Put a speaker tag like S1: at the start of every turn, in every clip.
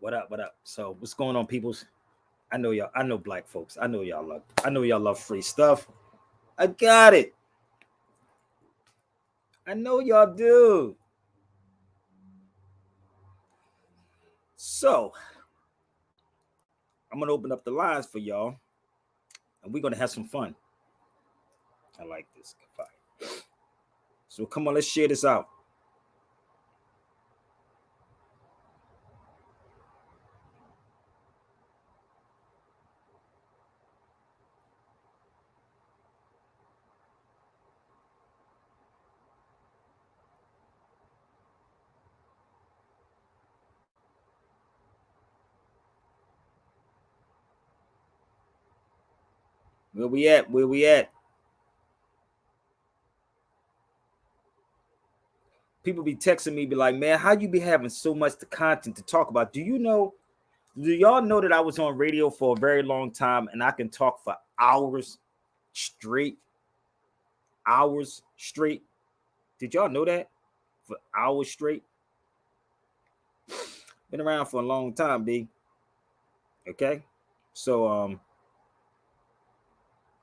S1: What up? What up? So what's going on, peoples? I know y'all. I know black folks. I know y'all love free stuff. I got it. I know y'all do. So I'm gonna open up the lines for y'all, and we're gonna have some fun. I like this. So come on, let's share this out. Where we at? Where we at? People be texting me, be like, man, how you be having so much the content to talk about? Do y'all know that I was on radio for a very long time and I can talk for hours straight? Hours straight. Did y'all know that? For hours straight? Been around for a long time, B. Okay? So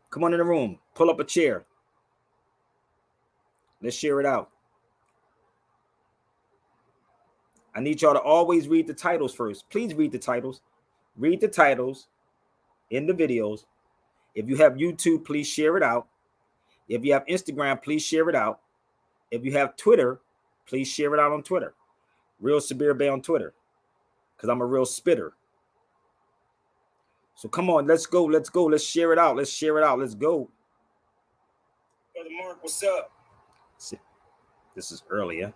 S1: come on in the room, pull up a chair. Let's share it out. I need y'all to always read the titles first. Please read the titles. Read the titles in the videos. If you have YouTube, please share it out. If you have Instagram, please share it out. If you have Twitter, please share it out on Twitter. Real Sabir Bey on Twitter. Because I'm a real spitter. So come on, let's go. Let's go. Let's share it out. Let's share it out. Let's go. Brother Mark, what's up? This is earlier.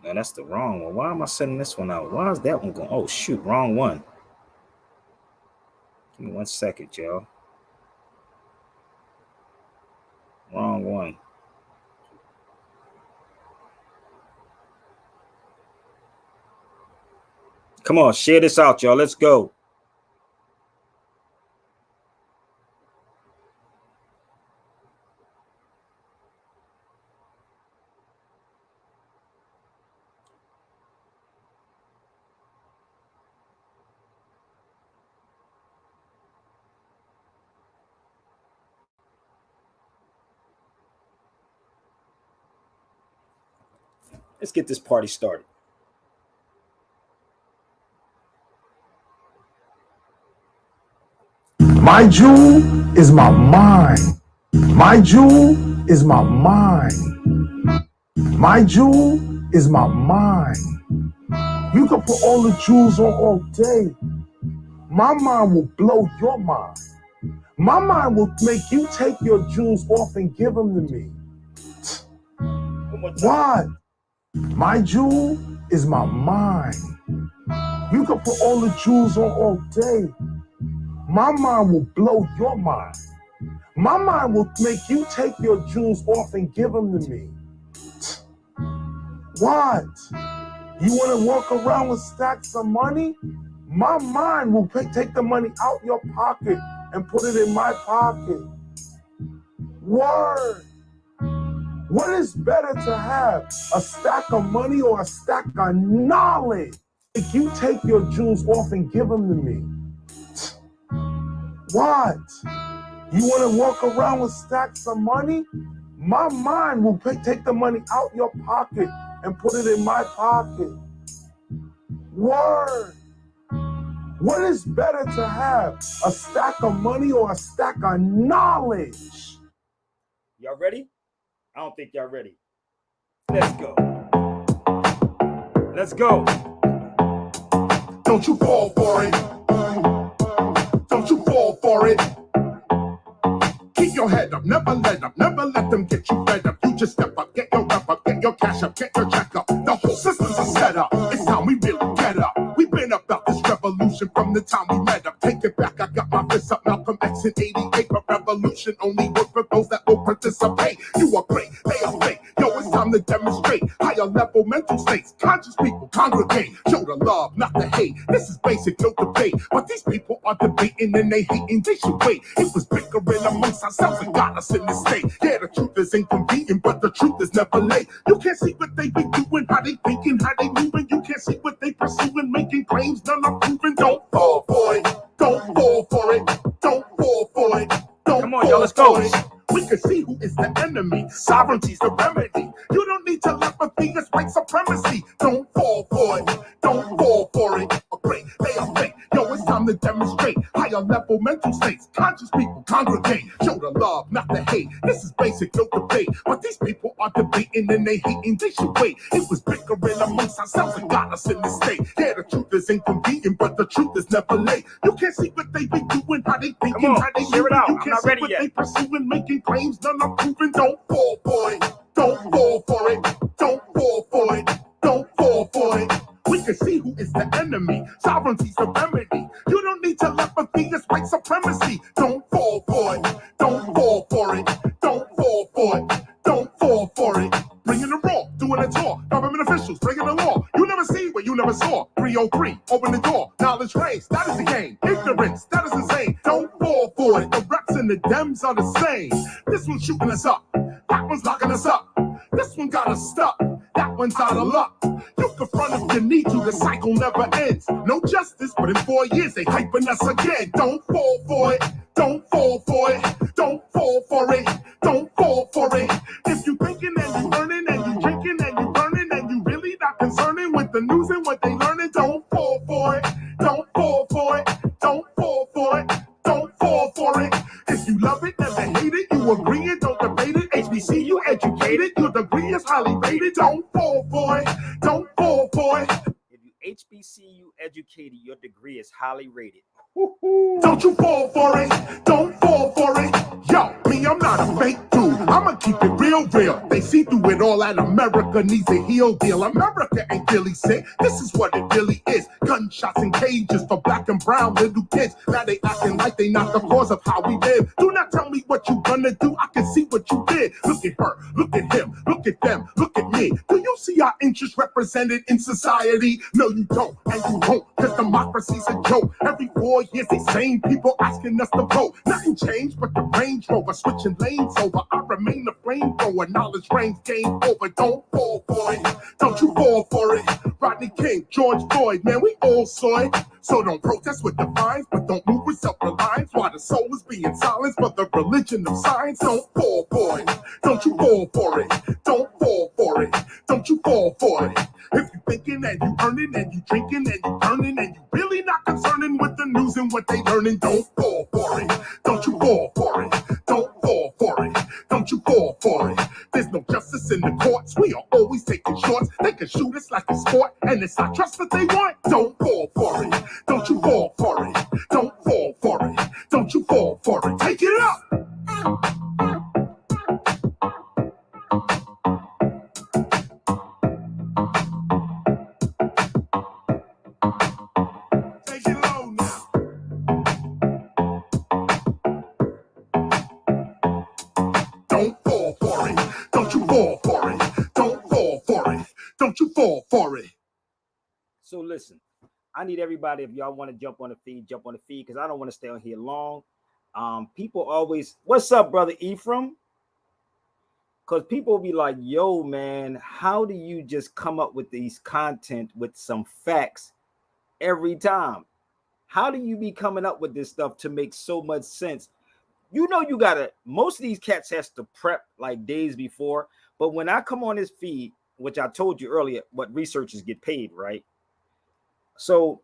S1: No, that's the wrong one. Why am I sending this one out? Why is that one going? Oh, shoot. Wrong one. Give me 1 second, y'all. Wrong one. Come on, share this out, y'all. Let's go. Let's get this party started.
S2: My jewel is my mind. My jewel is my mind. My jewel is my mind. You can put all the jewels on all day. My mind will blow your mind. My mind will make you take your jewels off and give them to me. Why? My jewel is my mind. You can put all the jewels on all day. My mind will blow your mind. My mind will make you take your jewels off and give them to me. What? You want to walk around with stacks of money? My mind will take the money out your pocket and put it in my pocket. Word. What is better to have? A stack of money or a stack of knowledge? If you take your jewels off and give them to me. What? You want to walk around with stacks of money? My mind will take the money out your pocket and put it in my pocket. Word. What is better to have? A stack of money or a stack of knowledge?
S1: Y'all ready? I don't think y'all ready. Let's go. Let's go.
S2: Don't you fall for it. Don't you fall for it. Keep your head up, never let them get you fed up. You just step up, get your rep up, get your cash up, get your check up. The whole system's a setup. It's time we really get up. We've been about this revolution from from the time we met up. Take it back, I got my fists up. Malcolm X in 88, but revolution only work for those that will participate. You are great, they are fake. Yo, it's time to demonstrate higher level mental states. Conscious people congregate, show the love, not the hate. This is basic, no debate. But these people are debating and they hating, they should wait. It was bickering amongst ourselves and got us in this state. Yeah, the truth is inconvenient, but the truth is never late. You can't see what they be doing, how they thinking, how they moving. You can't see what they pursuing, making claims, none are proven. Don't fall for it, don't fall for it, don't fall for it.
S1: Come on, y'all, let's go.
S2: We can see who is the enemy. Sovereignty's the remedy. You don't need telepathy, it's white supremacy. Don't fall for it. Don't fall for it. Great, they are fake. Yo, it's time to demonstrate higher level mental states. Conscious people congregate. Show the love, not the hate. This is basic, no debate. But these people are debating and they hating. They should wait. It was bickering amongst ourselves and got us in this state. Yeah, the truth is inconvenient, but the truth is never late. You can't see what they be doing, how they thinking, how they
S1: share it out.
S2: You
S1: I'm
S2: can't
S1: not
S2: see
S1: ready
S2: what
S1: yet.
S2: they pursuing, making claims, none are proven. Don't fall for it. Don't fall for it. Don't fall for it. Don't fall for it. We can see who is the enemy. Sovereignty's the remedy. You don't need telepathy, it's white supremacy. Don't fall for it. Don't fall for it. Don't fall for it. Don't fall for it. Bringing the raw, doing a tour. Government officials bringing the law. You never see what you never saw. 303, open the door. Knowledge reigns, that is the game. Ignorance, that is insane. Don't fall for it. The reps and the Dems are the same. This one's shooting us up. That one's locking us up. This one got us stuck. That one's out of luck. You can front if you need to. The cycle never ends. No justice, but in 4 years they hyping us again. Don't fall for it. Don't fall for it. Don't fall for it. Don't fall for it. If you thinking and you learning and you drinking and you burning and you really not concerning with the news and what they learning, don't fall for it. Don't fall for it. Don't fall for it. Don't fall for it. If you love it, never hate it. You agree it, don't debate it. HBCU educated, your degree is highly rated. Don't fall for it. Don't fall for it.
S1: If you HBCU educated, your degree is highly rated.
S2: Don't you fall for it. Don't fall for it. Yo, me, I'm not a fake dude. I'ma keep it real. They see through it all that America needs a heel deal. America ain't really sick. This is what it really is. Gunshots and cages for black and brown little kids. Now they acting like they not the cause of how we live. Do not tell me what you gonna do. I can see what you did. Look at her. Look at him. Look at them. Look at me. Do you see our interests represented in society? No, you don't. And you won't. Cause democracy's a joke. Every 4 years, these same people asking us to vote. Nothing changed but the Range Rover switching lanes over. I remain the flamethrower. Knowledge reigns, game over. Don't fall for it. Don't you fall for it. Rodney King, George Floyd, man, we all saw it. So don't protest with the fines, but don't move with self-reliance. While the soul is being silenced for the religion of science. Don't fall for it. Don't you fall for it. Don't fall for it. Don't you fall for it. If you thinking and you earning and you drinking and you burning and you really not concerning with the news and what they learning, don't fall for it. Don't you fall for it. Don't fall for it. Don't you fall for it. There's no justice in the courts. We are always taking shorts. They can shoot us like a sport, and it's not trust that they want. Don't fall for it. Don't you fall for it. Don't fall for it. Don't you fall for it. Take it up. Take it low now. Don't fall for it. Don't you fall for it. Don't fall for it. Don't you fall for it.
S1: So listen, I need everybody, if y'all want to jump on the feed, because I don't want to stay on here long. People always, what's up, brother Ephraim? Because people be like, yo, man, how do you just come up with these content with some facts every time? How do you be coming up with this stuff to make so much sense? You know, you gotta, most of these cats has to prep like days before. But when I come on this feed, which I told you earlier, what researchers get paid, right? So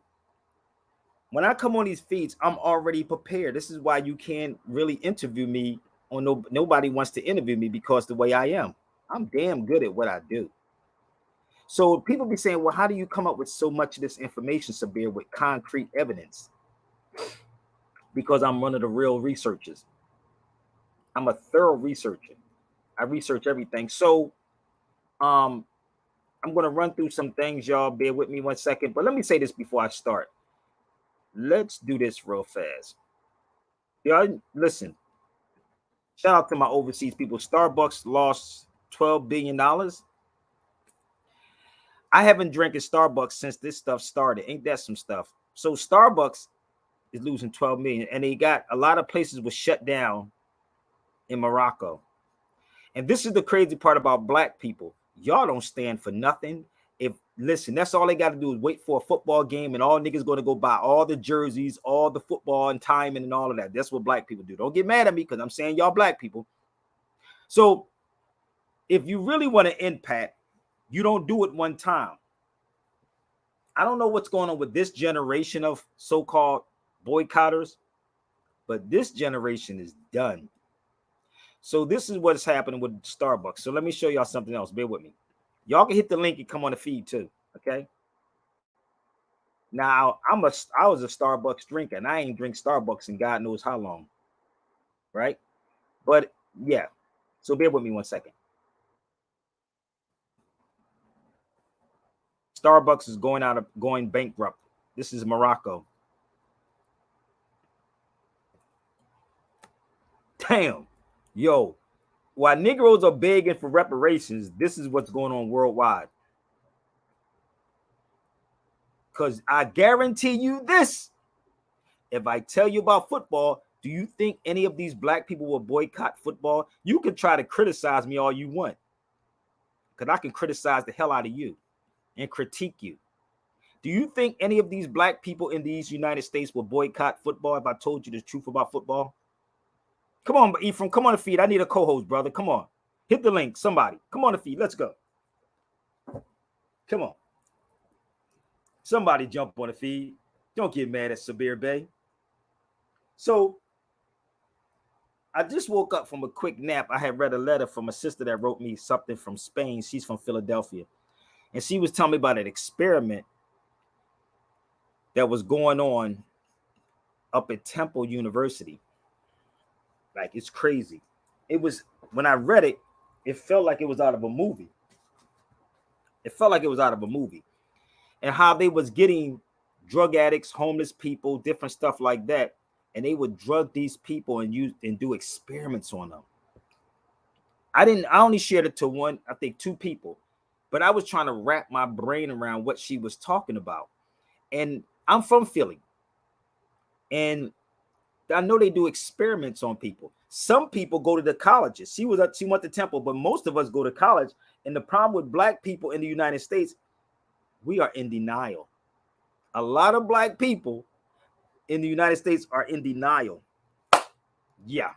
S1: when I come on these feeds, I'm already prepared. This is why you can't really interview me, or nobody wants to interview me, because the way I am, I'm damn good at what I do. So people be saying, well, how do you come up with so much of this information, Sabir, with concrete evidence? Because I'm one of the real researchers. I'm a thorough researcher. I research everything. So I'm going to run through some things, y'all. Bear with me 1 second. But let me say this before I start. let's do this real fast. Y'all listen. Shout out to my overseas people. Starbucks lost $12 billion. I haven't drank at Starbucks since this stuff started. Ain't that some stuff? So Starbucks is losing 12 million, and they got a lot of places was shut down in Morocco. And this is the crazy part about black people. Y'all don't stand for nothing. If listen, that's all they got to do is wait for a football game, and all niggas going to go buy all the jerseys, all the football and timing and all of that. That's what black people do. Don't get mad at me because I'm saying y'all black people. So if you really want to impact, you don't do it one time. I don't know what's going on with this generation of so-called boycotters, but this generation is done. So this is what's happening with Starbucks. So let me show y'all something else. Bear with me. Y'all can hit the link and come on the feed too. Okay. Now I was a Starbucks drinker, and I ain't drink Starbucks in God knows how long. Right. But yeah. So bear with me 1 second. Starbucks is going bankrupt. This is Morocco. Damn. Yo. While Negroes are begging for reparations, this is what's going on worldwide. Because I guarantee you this. If I tell you about football, do you think any of these black people will boycott football? You can try to criticize me all you want, because I can criticize the hell out of you and critique you. Do you think any of these black people in these United States will boycott football if I told you the truth about football? Come on, Ephraim, come on the feed. I need a co-host, brother. Come on. Hit the link, somebody. Come on the feed. Let's go. Come on. Somebody jump on the feed. Don't get mad at Sabir Bey. So I just woke up from a quick nap. I had read a letter from a sister that wrote me something from Spain. She's from Philadelphia. And she was telling me about an experiment that was going on up at Temple University. Like, it's crazy. It was, when I read it, it felt like it was out of a movie. It felt like it was out of a movie. And how they was getting drug addicts, homeless people, different stuff like that, and they would drug these people and use and do experiments on them. I only shared it to one, I think two people, but I was trying to wrap my brain around what she was talking about. And I'm from Philly, and I know they do experiments on people. Some people go to the colleges. She went to Temple, but most of us go to college. And the problem with black people in the United States, we are in denial. A lot of black people in the United States are in denial. Yeah.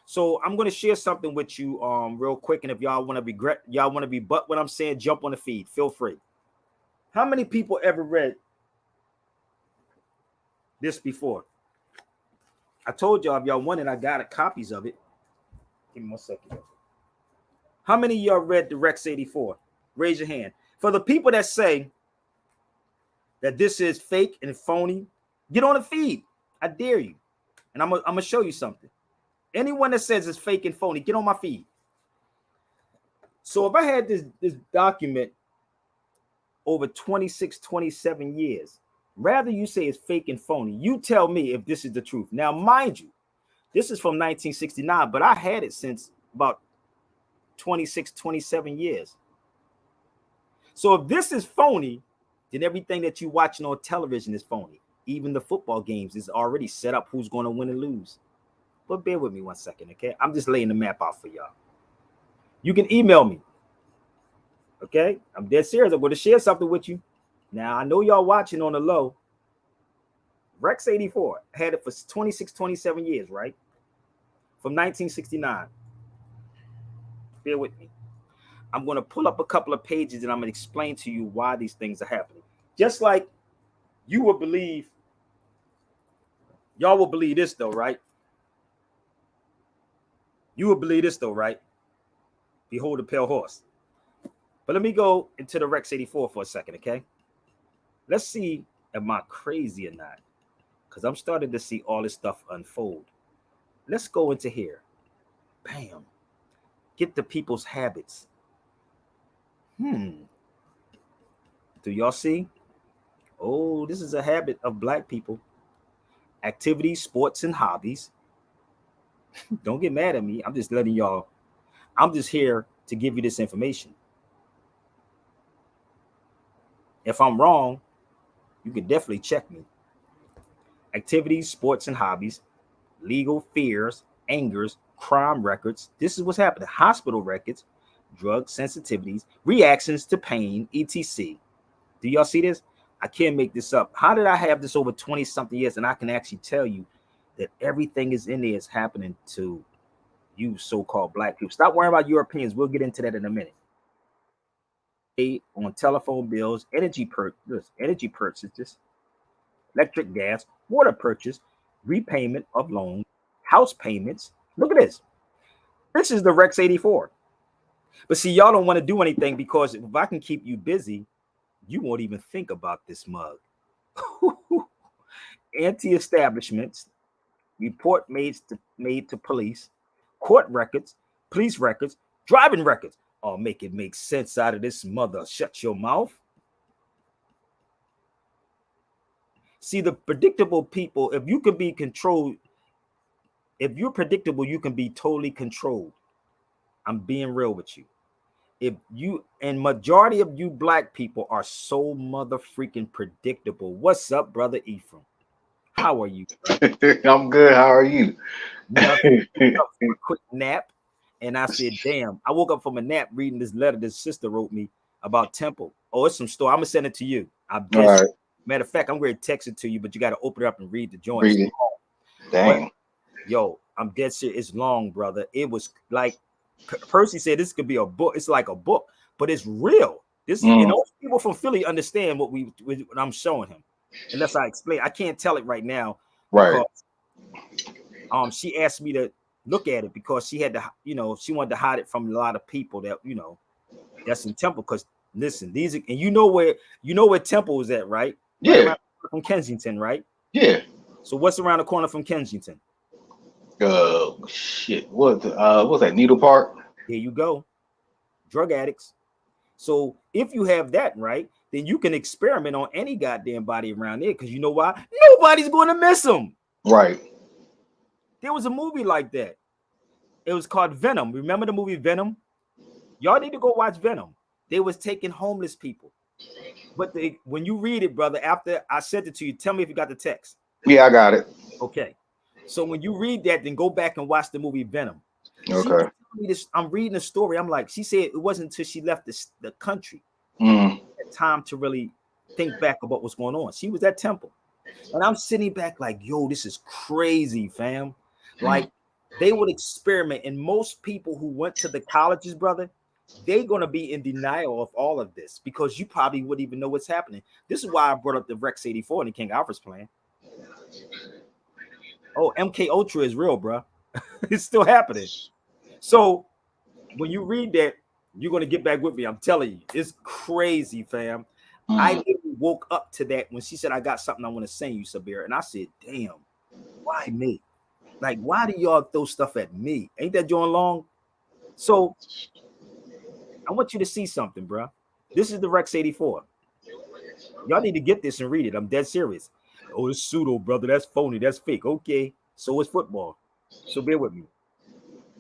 S1: So I'm going to share something with you real quick. And if y'all want to be but what I'm saying, jump on the feed. Feel free. How many people ever read this before? I told y'all if y'all wanted, I got copies of it. Give me 1 second. How many of y'all read the Rex 84? Raise your hand. For the people that say that this is fake and phony, get on the feed. I dare you. And I'm gonna show you something. Anyone that says it's fake and phony, get on my feed. So if I had this document over 26, 27 years, rather you say it's fake and phony, you tell me if this is the truth. Now, mind you, this is from 1969, but I had it since about 26, 27 years. So if this is phony, then everything that you're watching on television is phony. Even the football games is already set up who's going to win and lose. But bear with me 1 second, okay? I'm just laying the map out for y'all. You can email me, okay? I'm dead serious. I'm going to share something with you. Now, I know y'all watching on the low. Rex 84 had it for 26, 27 years, right? From 1969. Bear with me. I'm going to pull up a couple of pages and I'm going to explain to you why these things are happening. Just like you will believe, y'all will believe this though, right? You will believe this though, right? Behold a pale horse. But let me go into the Rex 84 for a second, okay? Let's see, am I crazy or not? Because I'm starting to see all this stuff unfold. Let's go into here. Bam. Get the people's habits. Do y'all see? Oh, this is a habit of black people. Activities, sports, and hobbies. Don't get mad at me. I'm just letting y'all, I'm just here to give you this information. If I'm wrong, you can definitely check me. Activities, sports, and hobbies, legal fears, angers, crime records. This is what's happening. Hospital records, drug sensitivities, reactions to pain, etc. Do y'all see this? I can't make this up. How did I have this over 20 something years and I can actually tell you that everything is in there is happening to you so-called black people? Stop worrying about Europeans. We'll get into that in a minute. On telephone bills, energy purchases, electric, gas, water purchase, repayment of loans, house payments. Look at this. This is the Rex 84. But see, y'all don't want to do anything because if I can keep you busy, you won't even think about this mug. Anti-establishments, report made to police, court records, police records, driving records. Oh, make it make sense out of this mother. Shut your mouth. See, the predictable people, if you can be controlled, if you're predictable, you can be totally controlled. I'm being real with you. If you and majority of you black people are so mother freaking predictable. What's up, brother Ephraim? How are you?
S3: I'm good. How are you?
S1: Nothing. Up for a quick nap, and I said, "Damn!" I woke up from a nap reading this letter this sister wrote me about Temple. Oh, it's some story. I'm gonna send it to you. I'm
S3: All
S1: dead.
S3: right.
S1: Matter of fact, I'm going to text it to you, but you got to open it up and read the joint. It's
S3: Read it.
S1: long. But
S3: Dang.
S1: yo, I'm dead serious. It's long, brother. It was like Percy said, this could be a book. It's like a book, but it's real. This and
S3: Mm,
S1: those people from Philly understand what what I'm showing him. Unless I explain, I can't tell it right now
S3: right.
S1: because she asked me to look at it because she had to, she wanted to hide it from a lot of people that that's in Temple. Because listen, these and you know where Temple is at, right? Right
S3: Yeah.
S1: around from Kensington, right?
S3: Yeah.
S1: So what's around the corner from Kensington?
S3: Shit. What's that? Needle Park?
S1: Here you go, drug addicts. So if you have that right, then you can experiment on any goddamn body around there because you know why? Nobody's going to miss them.
S3: Right.
S1: There was a movie like that. It was called Venom. Remember the movie Venom? Y'all need to go watch Venom. They was taking homeless people. But when you read it, brother, after I sent it to you, tell me if you got the text.
S3: Yeah, I got it.
S1: Okay. So when you read that, then go back and watch the movie Venom. She was
S3: Okay.
S1: telling me this. I'm reading a story. I'm like, she said it wasn't until she left the country
S3: Mm,
S1: time to really think back about what's going on. She was at Temple. And I'm sitting back like, yo, this is crazy, fam.
S3: mm.
S1: Like they would experiment. And most people who went to the colleges, brother, they're going to be in denial of all of this because you probably wouldn't even know what's happening. This is why I brought up the Rex 84 and the King Alfred's plan. Oh, MK Ultra is real, bro. It's still happening. So when you read that, you're going to get back with me. I'm telling you, it's crazy, fam. I
S3: Mm.
S1: literally woke up to that when she said, I got something I want to send you, Sabir. And I said, damn, why me? Like, why do y'all throw stuff at me? Ain't that John Long? So I want you to see something, bro. This is the Rex 84. Y'all need to get this and read it. I'm dead serious. Oh, it's pseudo, brother. That's phony. That's fake. Okay. So is football. So bear with me.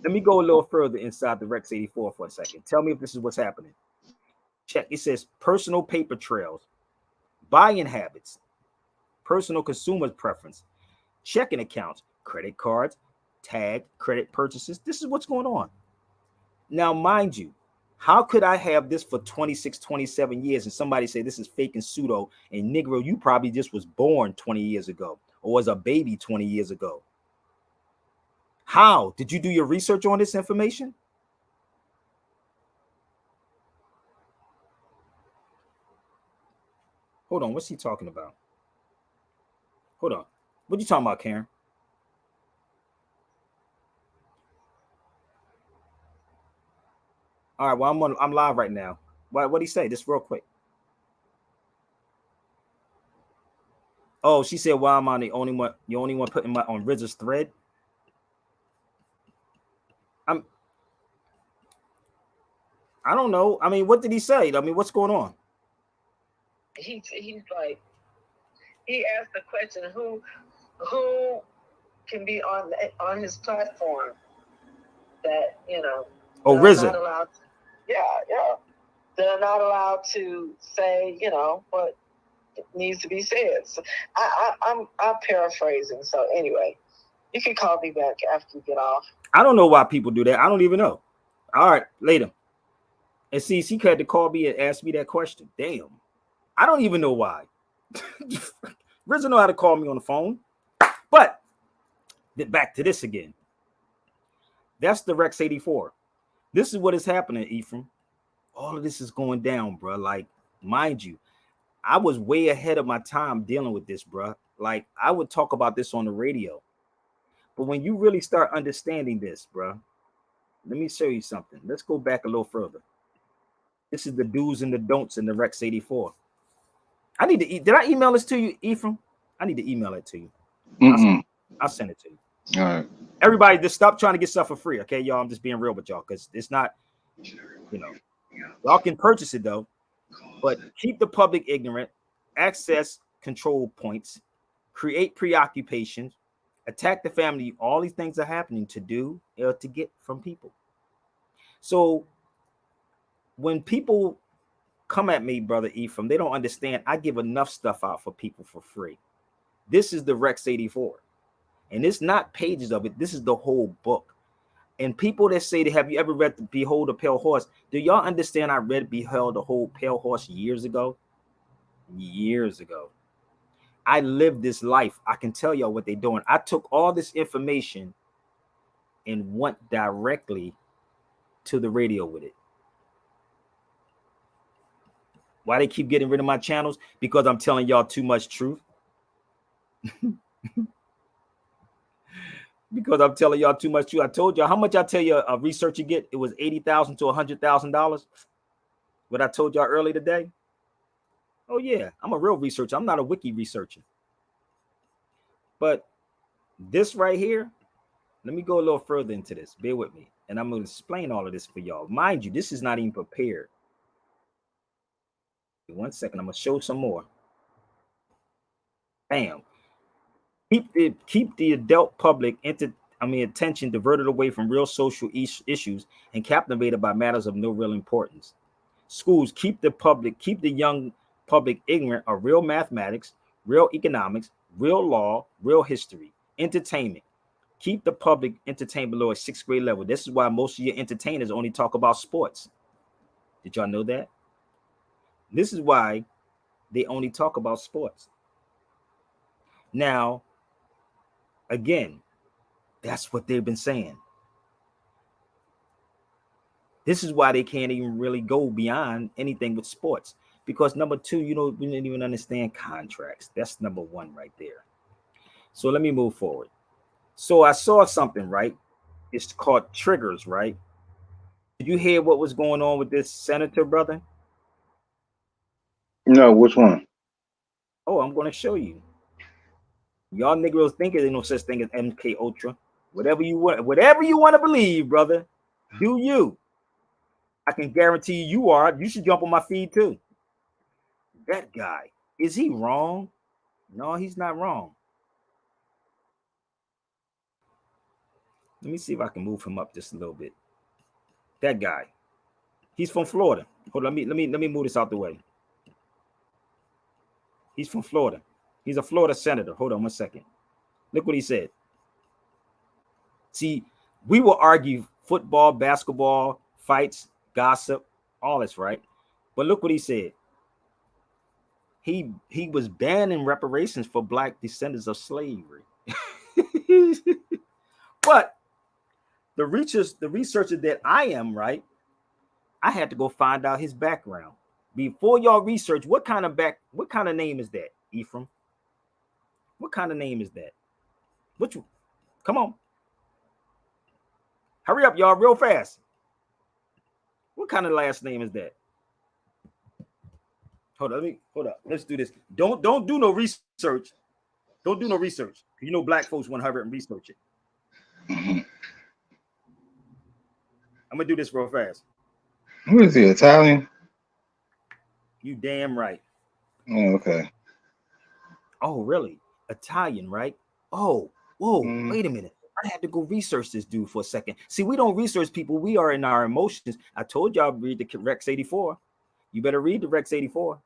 S1: Let me go a little further inside the Rex 84 for a second. Tell me if this is what's happening. Check. It says personal paper trails, buying habits, personal consumer preference, checking accounts, credit cards, tag, credit purchases. This is what's going on. Now, mind you, how could I have this for 26, 27 years and somebody say this is fake and pseudo? And Negro, you probably just was born 20 years ago or was a baby 20 years ago. How? Did you do your research on this information? Hold on. What's he talking about? Hold on. What you talking about, Karen? All right. Well, I'm live right now. What he say? Just real quick. Oh, she said, "Why am I the only one? You only one putting my on RZA's thread?" I'm. I don't know. I mean, what did he say? I mean, what's going on?
S4: He's like, he asked the question, who can be on his platform that, you know,
S1: Oh,
S4: that are not
S1: RZA.
S4: allowed to, yeah. They're not allowed to say, you know, what needs to be said. So I'm paraphrasing. So anyway, you can call me back after you get off.
S1: I don't know why people do that. I don't even know. All right, later. And see, she had to call me and ask me that question. Damn. I don't even know why. RZA know how to call me on the phone. But back to this again. That's the Rex 84. This is what is happening, Ephraim. All of this is going down, bro. Like, mind you, I was way ahead of my time dealing with this, bro. Like, I would talk about this on the radio. But when you really start understanding this, bro, let me show you something. Let's go back a little further. This is the do's and the don'ts in the Rex 84. I need to did I email this to you, Ephraim? I need to email it to you. I'll send it to you.
S3: All right.
S1: Everybody, just stop trying to get stuff for free, okay, y'all? I'm just being real with y'all because it's not, you know, y'all can purchase it though, but keep the public ignorant, access control points, create preoccupations, attack the family. All these things are happening to do to get from people. So when people come at me, brother Ephraim, they don't understand. I give enough stuff out for people for free. This is the Rex 84. And it's not pages of it. This is the whole book. And people that say, have you ever read Behold a Pale Horse? Do y'all understand I read Behold the whole Pale Horse years ago? Years ago. I lived this life. I can tell y'all what they're doing. I took all this information and went directly to the radio with it. Why they keep getting rid of my channels? Because I'm telling y'all too much truth. Because I'm telling y'all too much truth. I told y'all how much I tell you a researcher get. It was $80,000 to $100,000. What I told y'all earlier today. Oh yeah, I'm a real researcher. I'm not a wiki researcher. But this right here, let me go a little further into this. Bear with me, and I'm going to explain all of this for y'all. Mind you, this is not even prepared. 1 second, I'm going to show some more. Bam. Keep the adult public attention diverted away from real social issues and captivated by matters of no real importance. Schools keep the young public ignorant of real mathematics, real economics, real law, real history. Entertainment. Keep the public entertained below a 6th grade level. This is why most of your entertainers only talk about sports. Did y'all know that? This is why they only talk about sports. Now, again, that's what they've been saying. This is why they can't even really go beyond anything with sports. Because number two, we didn't even understand contracts. That's number one right there. So let me move forward. So I saw something, right? It's called triggers, right? Did you hear what was going on with this senator, brother?
S3: No, which one?
S1: Oh, I'm going to show you. Y'all Negroes think there's no such thing as MK Ultra. Whatever you want to believe, brother, do you. I can guarantee you are. You should jump on my feed too. That guy, is he wrong? No, he's not wrong. Let me see if I can move him up just a little bit. That guy, he's from Florida. Hold on, let me move this out the way. He's from Florida. He's a Florida senator. Hold on 1 second. Look what he said. See, we will argue football, basketball, fights, gossip, all this, right? But look what he said. He was banning reparations for black descendants of slavery. But the researcher that I am, right? I had to go find out his background. Before y'all research, what kind of name is that, Ephraim? What kind of name is that? Come on. Hurry up, y'all, real fast. What kind of last name is that? Hold up. Let's do this. Don't do no research. Don't do no research. Black folks want to hurry up and research it.
S3: Mm-hmm.
S1: I'm gonna do this real fast.
S3: Who is he? Italian?
S1: You damn right.
S3: Oh, okay.
S1: Oh, really? Italian, right? Oh, whoa,
S3: Mm.
S1: wait a minute. I had to go research this dude for a second. See, we don't research people. We are in our emotions. I told y'all read the Rex 84. You better read the Rex 84.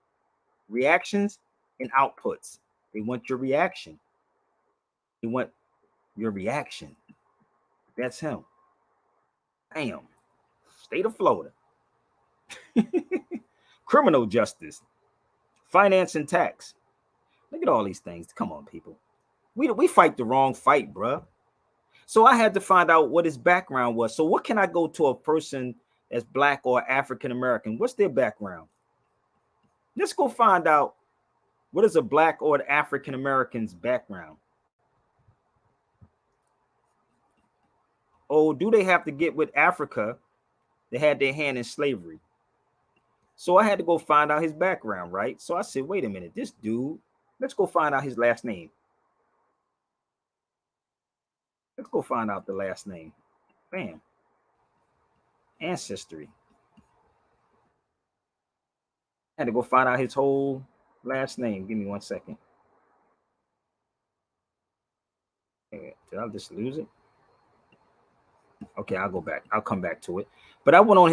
S1: Reactions and outputs. They want your reaction. They want your reaction. That's him. Damn. State of Florida. Criminal justice. Finance and tax. Look at all these things. Come on, people. We fight the wrong fight, bruh. So I had to find out what his background was. So what can I go to a person that's black or African American? What's their background? Let's go find out what is a black or an African American's background. Oh, do they have to get with Africa? They had their hand in slavery. So I had to go find out his background, right? So I said, wait a minute, this dude, let's go find out his last name. Let's go find out the last name. Bam. Ancestry. I had to go find out his whole last name. Give me 1 second. Did I just lose it? Okay, I'll go back. I'll come back to it. But I went on,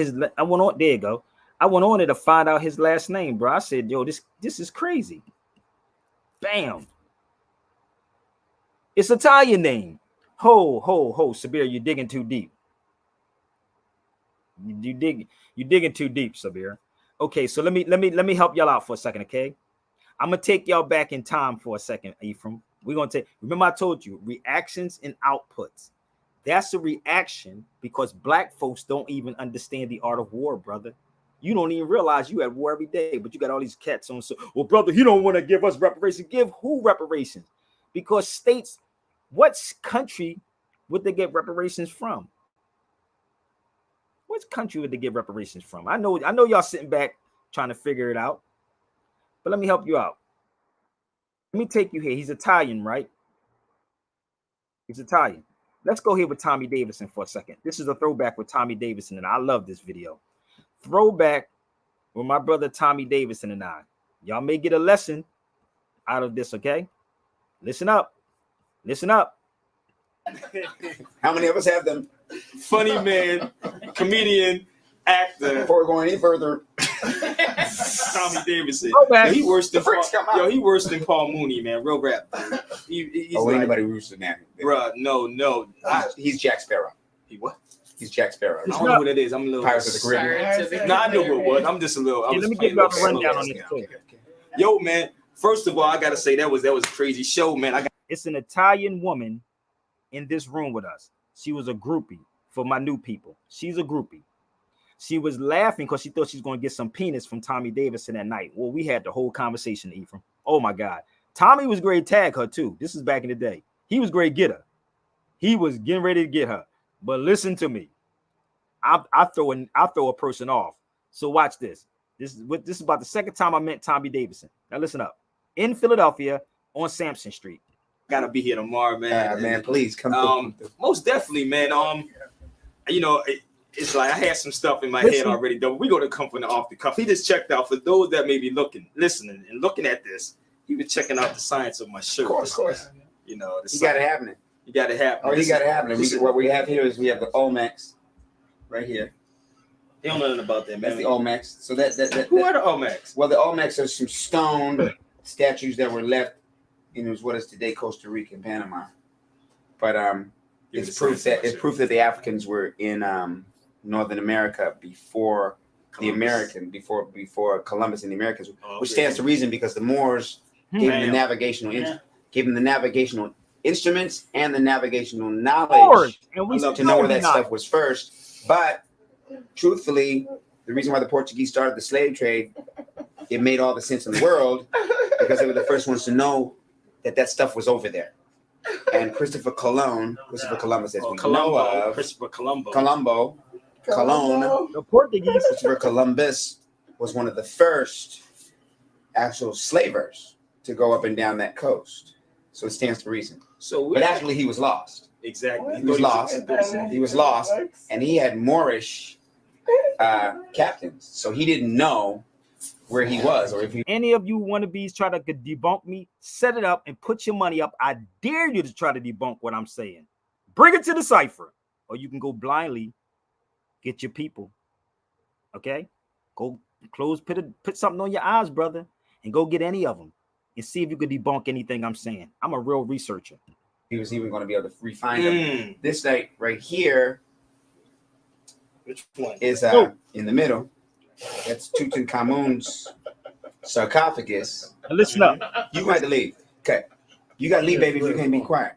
S1: there you go. I went on it to find out his last name, bro. I said, yo, this is crazy. Bam. It's Italian name. Ho, Sabir, you're digging too deep. You're digging too deep, Sabir. Okay, so let me help y'all out for a second, okay? I'm gonna take y'all back in time for a second, Ephraim. We're gonna take, remember I told you, reactions and outputs. That's a reaction because black folks don't even understand the art of war, brother. You don't even realize you at war every day, but you got all these cats on. So, well, brother, he don't want to give us reparations. Give who reparations? Because states, what country would they get reparations from? Which country would they get reparations from? I know y'all sitting back trying to figure it out, but let me help you out. Let me take you here. He's Italian, right? He's Italian. Let's go here with Tommy Davidson for a second. This is a throwback with Tommy Davidson, and I love this video. Throwback with my brother Tommy Davidson and I. Y'all may get a lesson out of this, okay? Listen up. Listen up.
S5: How many of us have them?
S6: Funny man, comedian, actor.
S5: Before we go any further,
S6: Tommy Davidson.
S1: Yo,
S6: he worse than
S5: Paul,
S6: he worse than Paul Mooney, man. Real rap. He's like,
S5: anybody worse than that?
S6: Bruh, no.
S5: He's Jack Sparrow.
S6: He what?
S5: He's Jack Sparrow.
S6: I don't know who that is. I'm a little.
S5: Pirates of the Caribbean.
S6: No, I know who it was. I'm just a little.
S1: Let me give you a rundown on this too.
S6: Yo, man. First of all, I gotta say that was a crazy show, man.
S1: It's an Italian woman in this room with us. She was a groupie for my new people. She's a groupie. She was laughing because she thought she was going to get some penis from Tommy Davidson that night. Well, we had the whole conversation, Ephraim. Oh my God. Tommy was great tag her too. This is back in the day. He was great get her. He was getting ready to get her. But listen to me. I throw a person off. So watch this. This is about the second time I met Tommy Davidson. Now listen up. In Philadelphia on Sampson Street.
S6: Gotta be here tomorrow, man.
S5: Man, please come.
S6: Most definitely, man. You know, it's like I had some stuff in my head already, though. We go to come from the off the cuff. He just checked out, for those that may be listening, and looking at this. He was checking out the science of my shirt.
S5: Of course.
S6: You know,
S5: You got it happening.
S6: You got it happening.
S5: Oh, you got it happening. What we have here is we have the Olmecs right here.
S6: They don't know nothing about that, man.
S5: That's the Olmecs. So that
S6: Who are the Olmecs?
S5: Well, the Olmecs are some stone statues that were left in what is today Costa Rica and Panama. But it's proof that the Africans were in Northern America before Columbus. before Columbus and the Americans, which stands to reason because the Moors gave them the navigational instruments and the navigational knowledge to know where that stuff was first. But truthfully, the reason why the Portuguese started the slave trade, it made all the sense in the world because they were the first ones to know that stuff was over there. And Christopher Columbus, as we know of,
S6: Christopher Colombo.
S1: The Portuguese.
S5: Christopher Columbus was one of the first actual slavers to go up and down that coast. So it stands to reason. But actually, he was lost.
S6: Exactly.
S5: He was lost, and he had Moorish captains. So he didn't know where he was, or if he.
S1: Any of you wannabes try to debunk me, set it up and put your money up. I dare you to try to debunk what I'm saying. Bring it to the cipher, or you can go blindly get your people. Okay, go close, put something on your eyes, brother, and go get any of them and see if you could debunk anything I'm saying. I'm a real researcher.
S5: He was even going to be able to refine them. This night right here.
S6: Which one
S5: is in the middle? That's Tutankhamun's sarcophagus.
S1: Now listen up.
S5: You going to leave. Okay, you got to leave, baby. If you can't be quiet.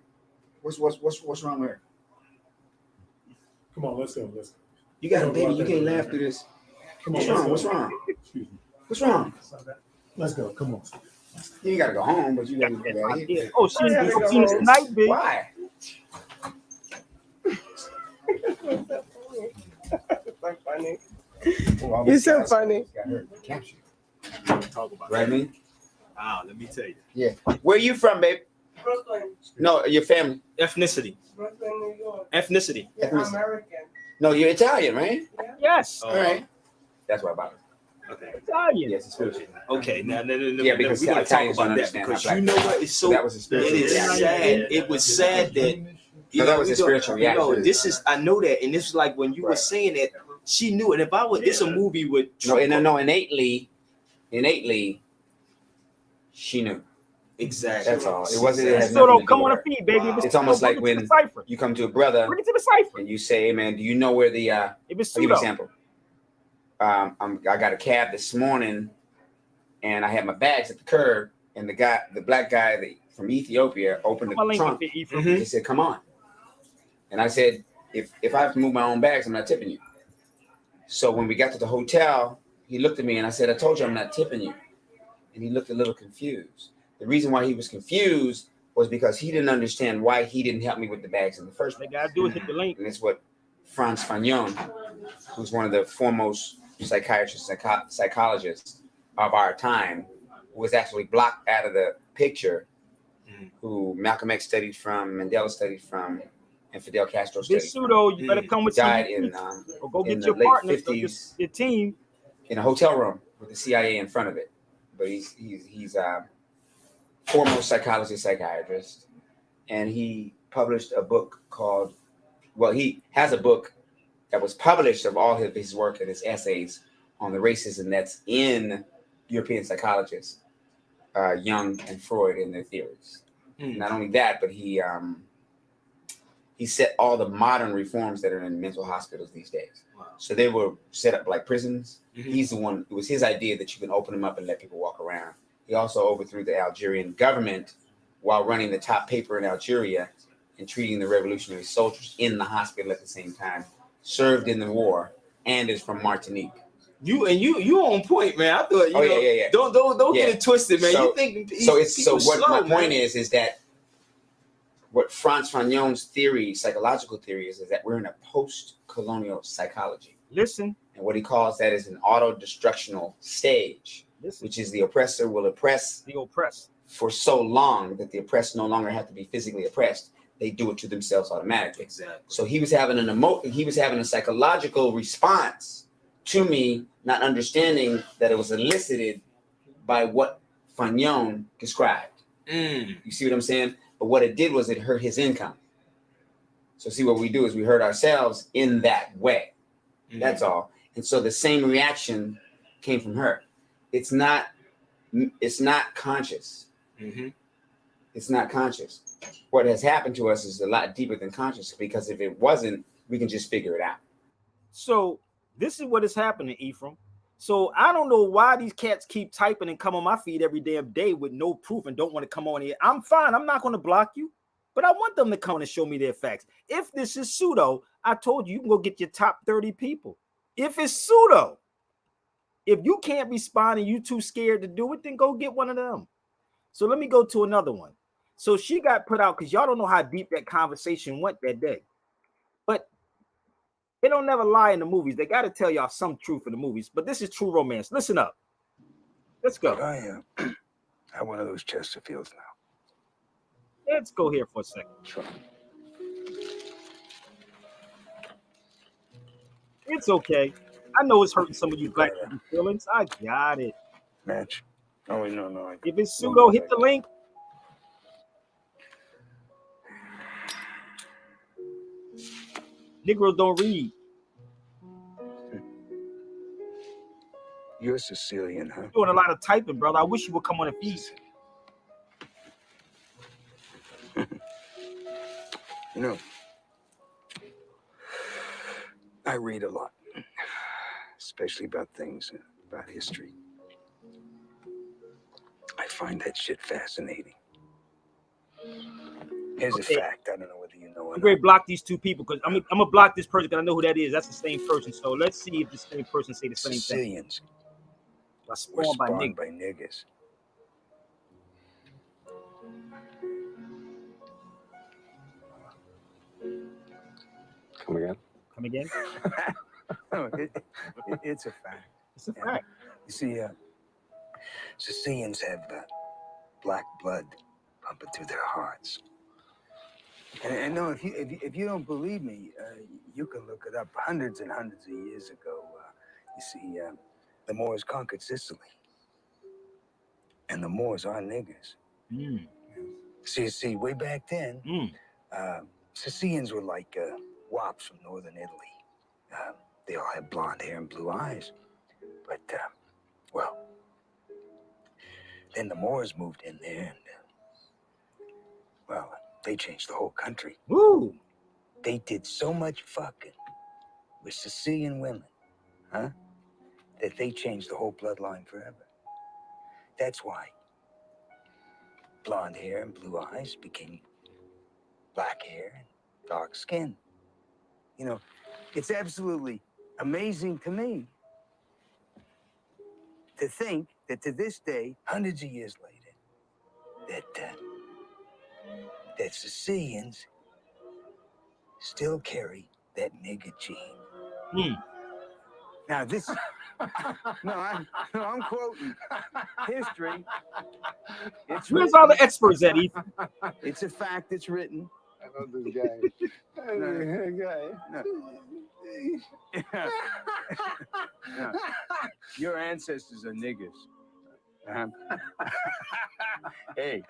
S5: What's wrong with her?
S2: Come on, let's go.
S5: You got a baby. You can't laugh through this.
S2: Come on,
S5: What's wrong? What's wrong?
S2: Let's go. Come on.
S5: You got to go home, but you got to go back here.
S1: Oh, she's doing this tonight, baby.
S5: Why?
S7: Funny.
S5: Oh,
S7: You're so funny.
S6: talk about?
S5: Right,
S6: That.
S5: me?
S6: Wow, let me tell you.
S5: Yeah. Where are you from, babe?
S7: Brooklyn.
S5: No, your family.
S6: Ethnicity.
S7: Brooklyn, New York.
S6: Ethnicity.
S7: Yeah,
S5: Ethnicity.
S7: American.
S5: No, you're Italian, right?
S1: Yes,
S5: All right. That's what about it.
S6: Okay.
S1: Italian.
S5: Yes, it's spiritual.
S6: Okay. Now,
S5: Yeah, because
S6: we're gonna talk
S5: Italians don't
S6: about that
S5: understand
S6: because
S5: how
S6: you
S5: black
S6: know what? It's so.
S5: that was a
S6: It
S5: spiritual
S6: is
S5: reaction.
S6: sad. It was sad that.
S5: No, that was
S6: we
S5: a spiritual reaction.
S6: No, this is. I know that, and this is like when you were saying that. She knew it. If I was, it's a movie with.
S5: No, innately, she knew.
S6: Exactly.
S5: That's all. It wasn't. It had
S1: So
S5: nothing to
S1: don't
S5: do
S1: come
S5: with
S1: on
S5: her.
S1: a feed, baby.
S6: Wow.
S5: It's almost like
S1: bring it to
S5: when
S1: the cipher.
S5: you come to a brother
S1: Bring it to the cipher.
S5: and you say, "Hey, man, do you know where the?"
S1: If it's
S5: I'll give you an
S1: pseudo,
S5: example. I got a cab this morning, and I had my bags at the curb, and the black guy from Ethiopia, opened
S1: my
S5: the
S1: link
S5: trunk.
S1: up here, Ephraim.
S6: Mhm.
S5: He said, "Come on," and I said, "If I have to move my own bags, I'm not tipping you." So when we got to the hotel, he looked at me and I said, "I told you I'm not tipping you," and he looked a little confused. The reason why he was confused was because he didn't understand why he didn't help me with the bags in the first
S1: They
S5: place.
S1: gotta do is hit the link.
S5: And it's what Frantz Fanon, who's one of the foremost psychiatrists, psychologists of our time, was actually blocked out of the picture, who Malcolm X studied from, Mandela studied from, and Fidel Castro studied
S1: This pseudo, you better come with some
S5: died in
S1: or go
S5: in
S1: get
S5: the
S1: your
S5: late
S1: partner,
S5: 50s.
S1: your team.
S5: In a hotel room with the CIA in front of it. But he's foremost psychiatrist, and he published a book called. Well, he has a book that was published of all of his work and his essays on the racism that's in European psychologists, Jung and Freud and their theories. Not only that, but he set all the modern reforms that are in mental hospitals these days.
S6: Wow.
S5: So they were set up like prisons.
S6: Mhm.
S5: He's the one. It was his idea that you can open them up and let people walk around. He also overthrew the Algerian government while running the top paper in Algeria and treating the revolutionary soldiers in the hospital at the same time. Served in the war and is from Martinique.
S6: You on point, man. I thought you know.
S5: Yeah.
S6: Don't
S5: Yeah.
S6: get it twisted, man.
S5: So-
S6: You think
S5: My point is that what Frantz Fanon's theory, psychological theory, is that we're in a post-colonial psychology.
S1: Listen,
S5: And what he calls that is an auto-destructional stage,
S1: listen.
S5: which is the oppressor will oppress
S1: The oppressed.
S5: for so long that the oppressed no longer have to be physically oppressed. They do it to themselves automatically.
S6: Exactly.
S5: So he was having a psychological response to me, not understanding that it was elicited by what Fanon described. You see what I'm saying? But what it did was it hurt his income. So see, what we do is we hurt ourselves in that way. That's all. And so the same reaction came from her. It's not conscious. It's not conscious. What has happened to us is a lot deeper than conscious, because if it wasn't, we can just figure it out.
S1: So this is what is happening, Ephraim. So I don't know why these cats keep typing and come on my feed every damn day with no proof and don't want to come on here. I'm fine. I'm not going to block you, but I want them to come and show me their facts. If this is pseudo, I told you, you can go get your top 30 people. If it's pseudo, if you can't respond and you too scared to do it, then go get one of them. So let me go to another one. So she got put out because y'all don't know how deep that conversation went that day. But they don't never lie in the movies. They got to tell y'all some truth in the movies. But this is true romance. Listen up. Let's go.
S8: I have one of those Chesterfields now.
S1: Let's go here for a second.
S8: Sure.
S1: It's okay. I know it's hurting some of you black people's feelings. I got it.
S8: Match. Oh wait, no.
S1: If it's pseudo, hit the link. Negroes don't read.
S8: You're Sicilian, huh?
S1: Doing a lot of typing, brother. I wish you would come on and feed.
S8: You know, I read a lot, especially about things, about history. I find that shit fascinating. Here's a fact. I don't know whether you know or
S1: I'm
S8: not.
S1: going to block these two people because I'm going to block this person because I know who that is. That's the same person. So let's see if the same person say the same thing.
S8: Sicilians
S1: were
S8: spawned by niggas.
S3: Come again?
S1: Come again?
S8: No, it's a fact.
S1: It's a fact.
S8: You see, Sicilians have black blood pumping through their hearts. And no, if you don't believe me, you can look it up. Hundreds and hundreds of years ago, you see, the Moors conquered Sicily, and the Moors are niggers.
S1: Mm.
S8: See, way back then,
S1: Mm.
S8: Sicilians were like wops from northern Italy. They all had blonde hair and blue eyes. But, well, then the Moors moved in there, and, well, they changed the whole country.
S1: Woo!
S8: They did so much fucking with Sicilian women, huh? That they changed the whole bloodline forever. That's why blonde hair and blue eyes became black hair and dark skin. You know, it's absolutely amazing to me to think that to this day, hundreds of years later, that Sicilians still carry that nigger gene.
S1: Mm.
S8: Now this, I'm quoting history.
S1: Where's all the experts at, Ethan?
S8: It's a fact. It's written.
S3: I know this guy.
S8: No. Your ancestors are niggers. Hey.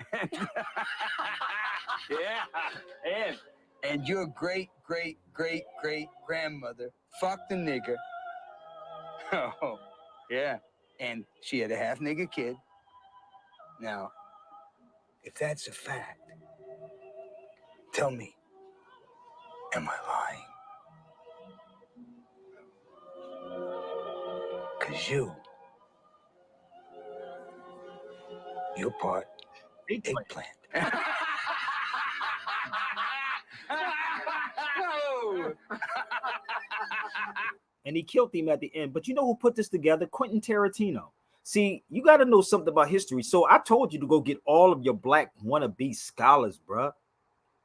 S8: Yeah. And your great grandmother fucked a nigger. Oh, yeah. And she had a half nigger kid. Now, if that's a fact, tell me, am I lying? 'Cause you're part eggplant.
S1: And he killed him at the end. But you know who put this together? Quentin Tarantino. See, you got to know something about history. So I told you to go get all of your black wannabe scholars, bruh.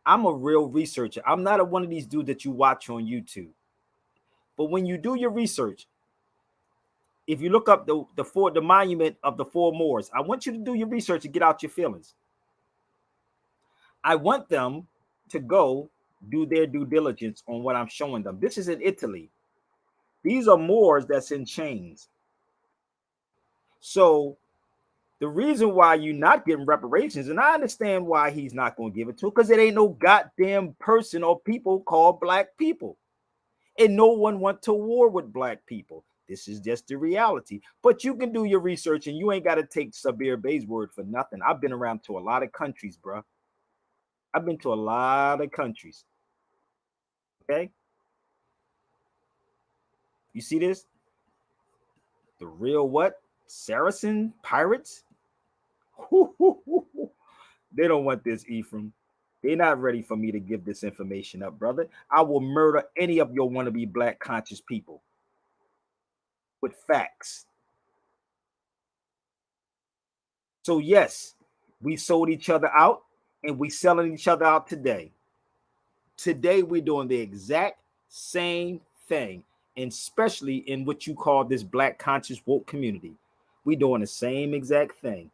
S1: I'm a real researcher. I'm not one of these dudes that you watch on YouTube. But when you do your research, if you look up the monument of the four Moors, I want you to do your research and get out your feelings. I want them to go do their due diligence on what I'm showing them. This is in Italy. These are Moors that's in chains. So the reason why you're not getting reparations, and I understand why he's not going to give it to, because it ain't no goddamn person or people called black people. And no one went to war with black people. This is just the reality. But you can do your research, and you ain't got to take Sabir Bey's word for nothing. I've been around to a lot of countries, bro. I've been to a lot of countries. Okay? You see this? The real what? Saracen pirates? They don't want this, Ephraim. They're not ready for me to give this information up, brother. I will murder any of your wannabe black conscious people with facts. So yes, we sold each other out, and we selling each other out today. Today we're doing the exact same thing, and especially in what you call this black conscious woke community. We're doing the same exact thing.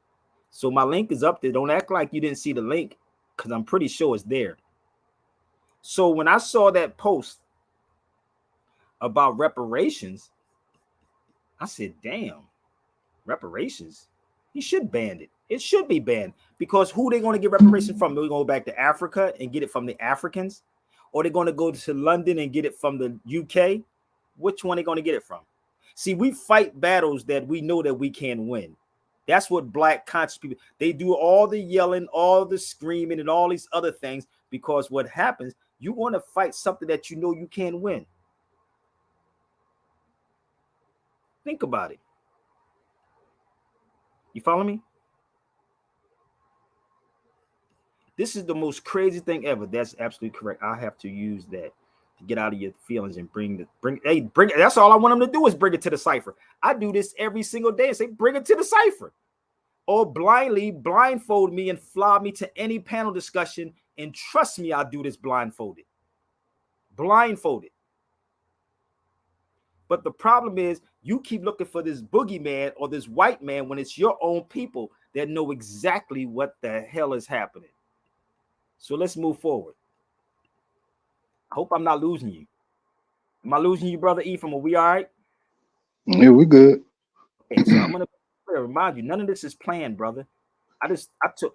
S1: So my link is up there. Don't act like you didn't see the link, because I'm pretty sure it's there. So when I saw that post about reparations, I said, damn, reparations? He should ban it. It should be banned because who they going to get reparations from? They're going to go back to Africa and get it from the Africans, or they're going to go to London and get it from the UK. Which one are they going to get it from? See, we fight battles that we know that we can win. That's what black conscious people, they do all the yelling, all the screaming, and all these other things because what happens, you want to fight something that you know you can win. Think about it. You follow me? This is the most crazy thing ever. That's absolutely correct. I have to use that to get out of your feelings and bring. That's all I want them to do is bring it to the cipher. I do this every single day and say, bring it to the cipher. Or blindfold me and fly me to any panel discussion. And trust me, I'll do this blindfolded. Blindfolded. But the problem is you keep looking for this boogeyman or this white man when it's your own people that know exactly what the hell is happening. So let's move forward. I hope I'm not losing you. Am I losing you, brother Ephraim? Are we all right?
S9: Yeah, we good.
S1: Okay, so I'm gonna remind you, none of this is planned, brother. I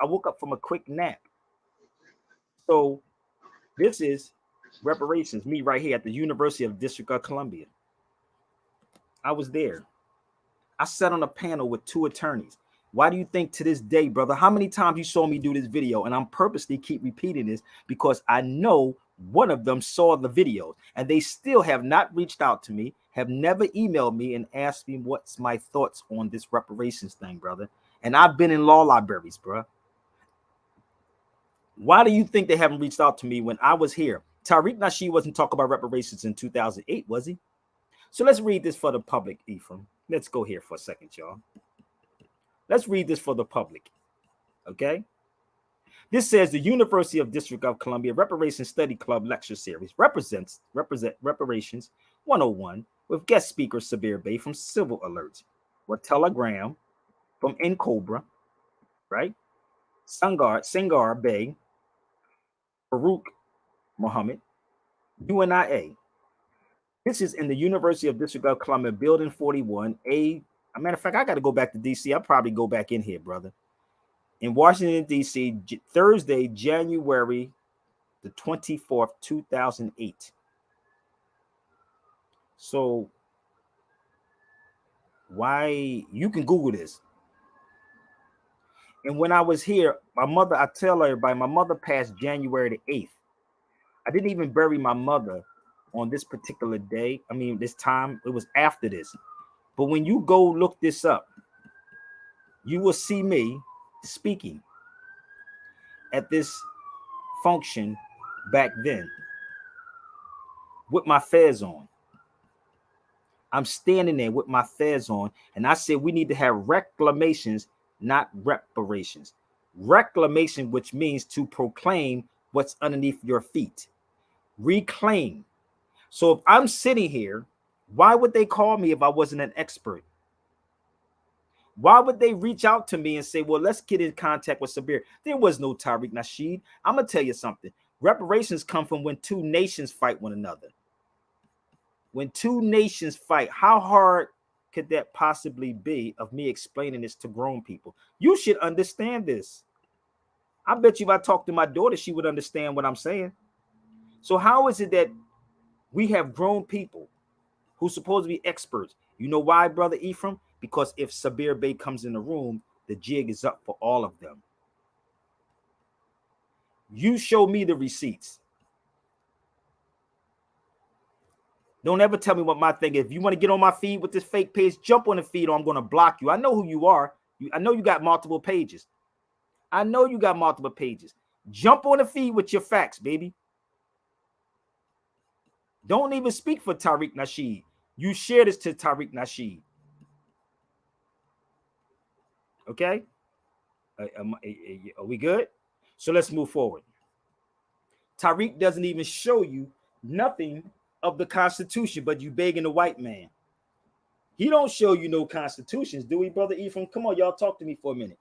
S1: woke up from a quick nap. So this is reparations, me right here at the University of District of Columbia. I was there. I sat on a panel with 2 attorneys. Why do you think to this day, brother, how many times you saw me do this video? And I'm purposely keep repeating this because I know one of them saw the video and they still have not reached out to me, have never emailed me and asked me what's my thoughts on this reparations thing, brother. And I've been in law libraries, bro. Why do you think they haven't reached out to me when I was here? Tariq Nasheed wasn't talking about reparations in 2008, was he? So let's read this for the public, Ephraim. Let's go here for a second, y'all. Let's read this for the public, okay? This says the University of District of Columbia Reparations Study Club Lecture Series represent Reparations 101 with guest speaker Sabir Bey from Civil Alerts, with Telegram from Cobra, right? Singar Bey, Farouk Muhammad, UNIA. This is in the University of District of Columbia, Building 41, a matter of fact, I got to go back to D.C. I'll probably go back in here, brother. In Washington, D.C., Thursday, January the 24th, 2008. So why, you can Google this. And when I was here, my mother, I tell everybody, my mother passed January the 8th. I didn't even bury my mother on this particular day. I mean, this time, it was after this. But when you go look this up, you will see me speaking at this function back then with my fez on. I'm standing there with my fez on, and I said we need to have reclamations, not reparations. Reclamation, which means to proclaim what's underneath your feet. Reclaim. So if I'm sitting here, why would they call me if I wasn't an expert? Why would they reach out to me and say, well, let's get in contact with Sabir? There was no Tariq Nasheed. I'm going to tell you something. Reparations come from when 2 nations fight one another. When 2 nations fight, how hard could that possibly be of me explaining this to grown people? You should understand this. I bet you if I talk to my daughter, she would understand what I'm saying. So how is it that we have grown people who's supposed to be experts? You know why, brother Ephraim? Because if Sabir Bey comes in the room, the jig is up for all of them. You show me the receipts. Don't ever tell me what my thing is. If you want to get on my feed with this fake page, jump on the feed or I'm going to block you. I know who you are. I know you got multiple pages. I know you got multiple pages. Jump on the feed with your facts, baby. Don't even speak for Tariq Nasheed. You share this to Tariq Nasheed. Okay? Are we good? So let's move forward. Tariq doesn't even show you nothing of the Constitution, but you begging the white man. He don't show you no constitutions, do we, brother Ephraim? Come on, y'all, talk to me for a minute.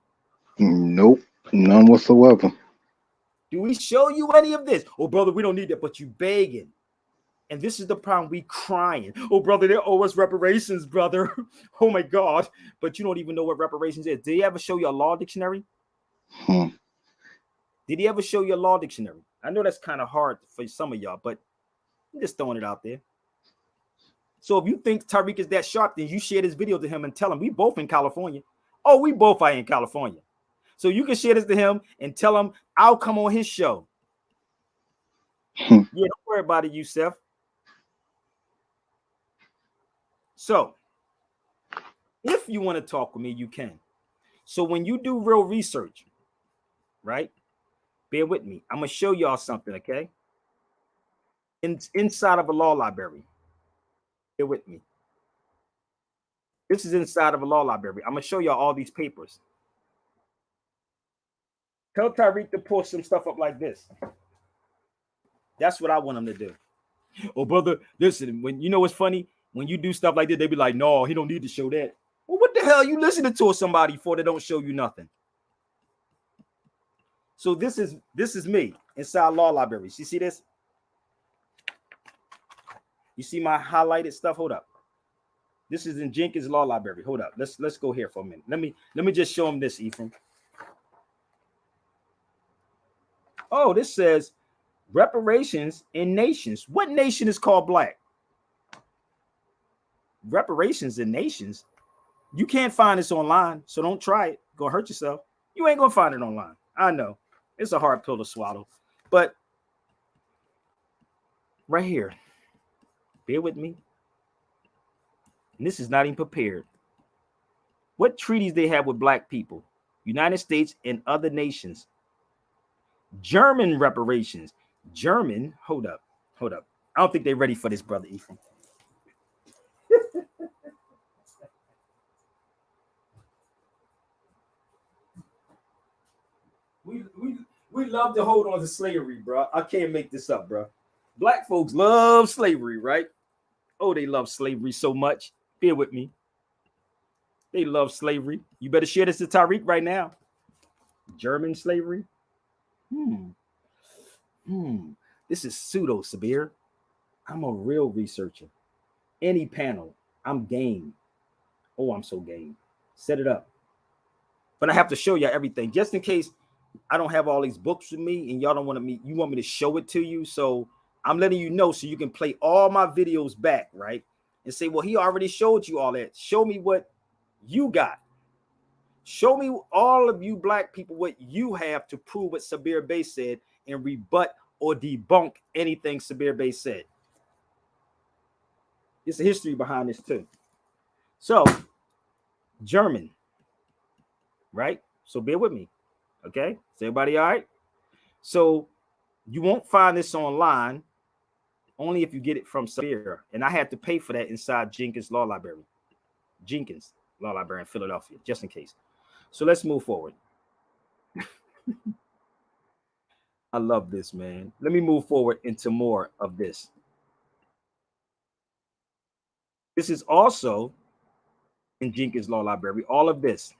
S9: Nope, none whatsoever.
S1: Do we show you any of this? Oh, brother, we don't need that, but you begging. And this is the problem. We crying. Oh, brother, they owe us reparations, brother. Oh my God. But you don't even know what reparations is. Did he ever show you a law dictionary?
S9: Hmm.
S1: Did he ever show you a law dictionary? I know that's kind of hard for some of y'all, but I'm just throwing it out there. So if you think Tariq is that sharp, then you share this video to him and tell him we both in California. Oh, we both are in California. So you can share this to him and tell him I'll come on his show. Yeah, don't worry about it, Yusef. So if you want to talk with me, you can. So when you do real research, right? Bear with me. I'm gonna show y'all something, okay? Inside of a law library. Bear with me. This is inside of a law library. I'm gonna show y'all all these papers. Tell Tariq to pull some stuff up like this. That's what I want him to do. Oh, brother, listen, when you know what's funny? When you do stuff like that, they be like, no, he don't need to show that. Well, what the hell are you listening to somebody for that don't show you nothing? So this is me inside law libraries. You see this? You see my highlighted stuff? Hold up. This is in Jenkins Law Library. Hold up. Let's go here for a minute. Let me just show him this, Ephraim. Oh, this says reparations in nations. What nation is called black? Reparations in nations. You can't find this online, so don't try it. Go hurt yourself. You ain't gonna find it online. I know it's a hard pill to swallow, but right here, bear with me. And this is not even prepared. What treaties they have with black people? United States and other nations. German reparations. German. Hold up. I don't think they're ready for this, brother Ephraim. We love to hold on to slavery, bro. I can't make this up, bro. Black folks love slavery, right? Oh, they love slavery so much. Bear with me. They love slavery. You better share this to Tariq right now. German slavery. This is pseudo, Sabir. I'm a real researcher. Any panel, I'm game. Oh, I'm so game. Set it up. But I have to show you everything just in case I don't have all these books with me and y'all don't want me. You want me to show it to you. So I'm letting you know so you can play all my videos back, right? And say, well, he already showed you all that. Show me what you got. Show me all of you black people what you have to prove what Sabir Bey said and rebut or debunk anything Sabir Bey said. There's a history behind this too. So, German, right? So bear with me, okay? Is everybody all right? So you won't find this online, only if you get it from Sabir. And I had to pay for that inside Jenkins Law Library. Jenkins Law Library in Philadelphia, just in case. So let's move forward. I love this, man. Let me move forward into more of this. This is also in Jenkins Law Library, all of this.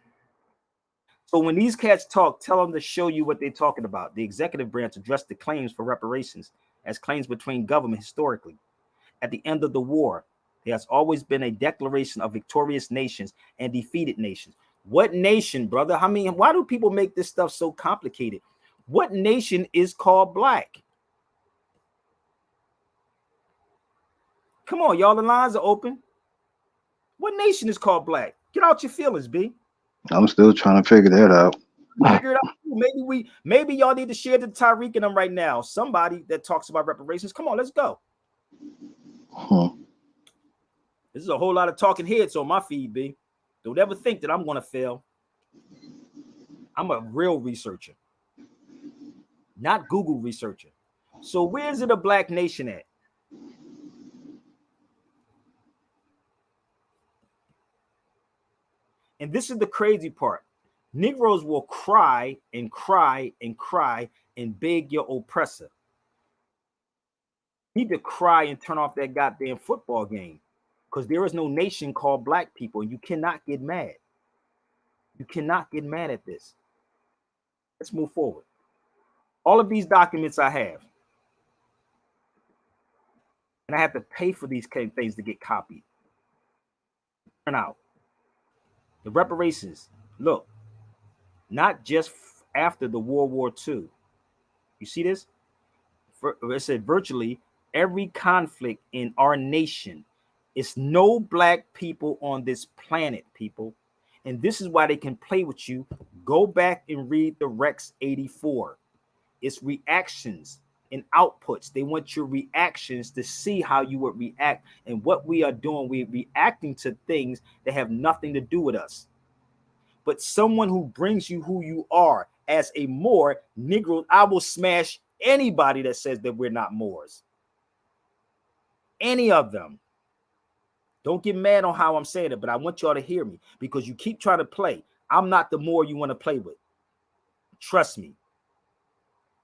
S1: So when these cats talk, tell them to show you what they're talking about. The executive branch addressed the claims for reparations as claims between government historically. At the end of the war, there has always been a declaration of victorious nations and defeated nations. What nation, brother? I mean, why do people make this stuff so complicated? What nation is called black? Come on, y'all. The lines are open. What nation is called black? Get out your feelings, B.
S9: I'm still trying to figure that out.
S1: Figure it out. Maybe y'all need to share the Tariq and them right now. Somebody that talks about reparations. Come on, let's go. This is a whole lot of talking heads on my feed, B. Don't ever think that I'm gonna fail. I'm a real researcher, not Google researcher. So where's it a black nation at? And this is the crazy part. Negroes will cry and cry and cry and beg your oppressor. You need to cry and turn off that goddamn football game because there is no nation called black people and you cannot get mad. You cannot get mad at this. Let's move forward. All of these documents I have. And I have to pay for these kind of things to get copied. Turn out. The reparations, look, not just after the World War II. You see this? It said virtually every conflict in our nation. It's no black people on this planet, people. And this is why they can play with you. Go back and read the Rex 84. It's reactions and outputs. They want your reactions to see how you would react. And what we are doing, we're reacting to things that have nothing to do with us. But someone who brings you who you are as a Moor, Negro, I will smash anybody that says that we're not Moors. Any of them. Don't get mad on how I'm saying it, but I want y'all to hear me because you keep trying to play. I'm not the Moor you want to play with. Trust me.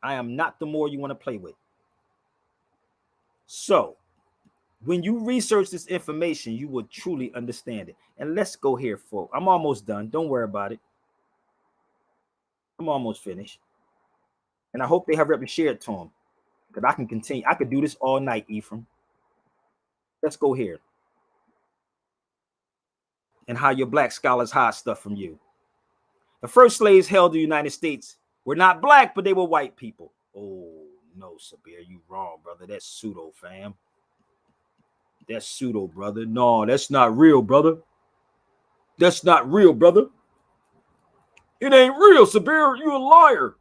S1: I am not the Moor you want to play with. So, when you research this information, you will truly understand it. And let's go here, folks. I'm almost done. Don't worry about it. I'm almost finished. And I hope they hurry up and share it to them. Because I can continue. I could do this all night, Ephraim. Let's go here. And how your black scholars hide stuff from you. The first slaves held in the United States were not black, but they were white people. Oh, no, Sabir, you wrong, brother. That's pseudo, fam. That's pseudo, brother. No, that's not real, brother. That's not real, brother. It ain't real, Sabir. You a liar.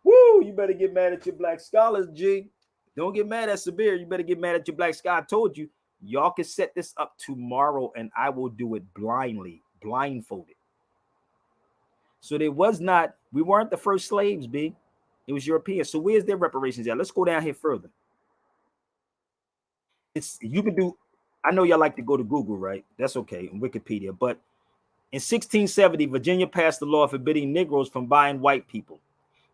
S1: Woo, you better get mad at your black scholars, G. Don't get mad at Sabir. You better get mad at your black scholar. I told you, y'all can set this up tomorrow and I will do it blindly, blindfolded. So there was not, we weren't the first slaves, B. It was European. So where's their reparations at? Let's go down here further. It's, you can do, I know y'all like to go to Google, right? That's okay, in Wikipedia. But in 1670, Virginia passed the law forbidding Negroes from buying white people.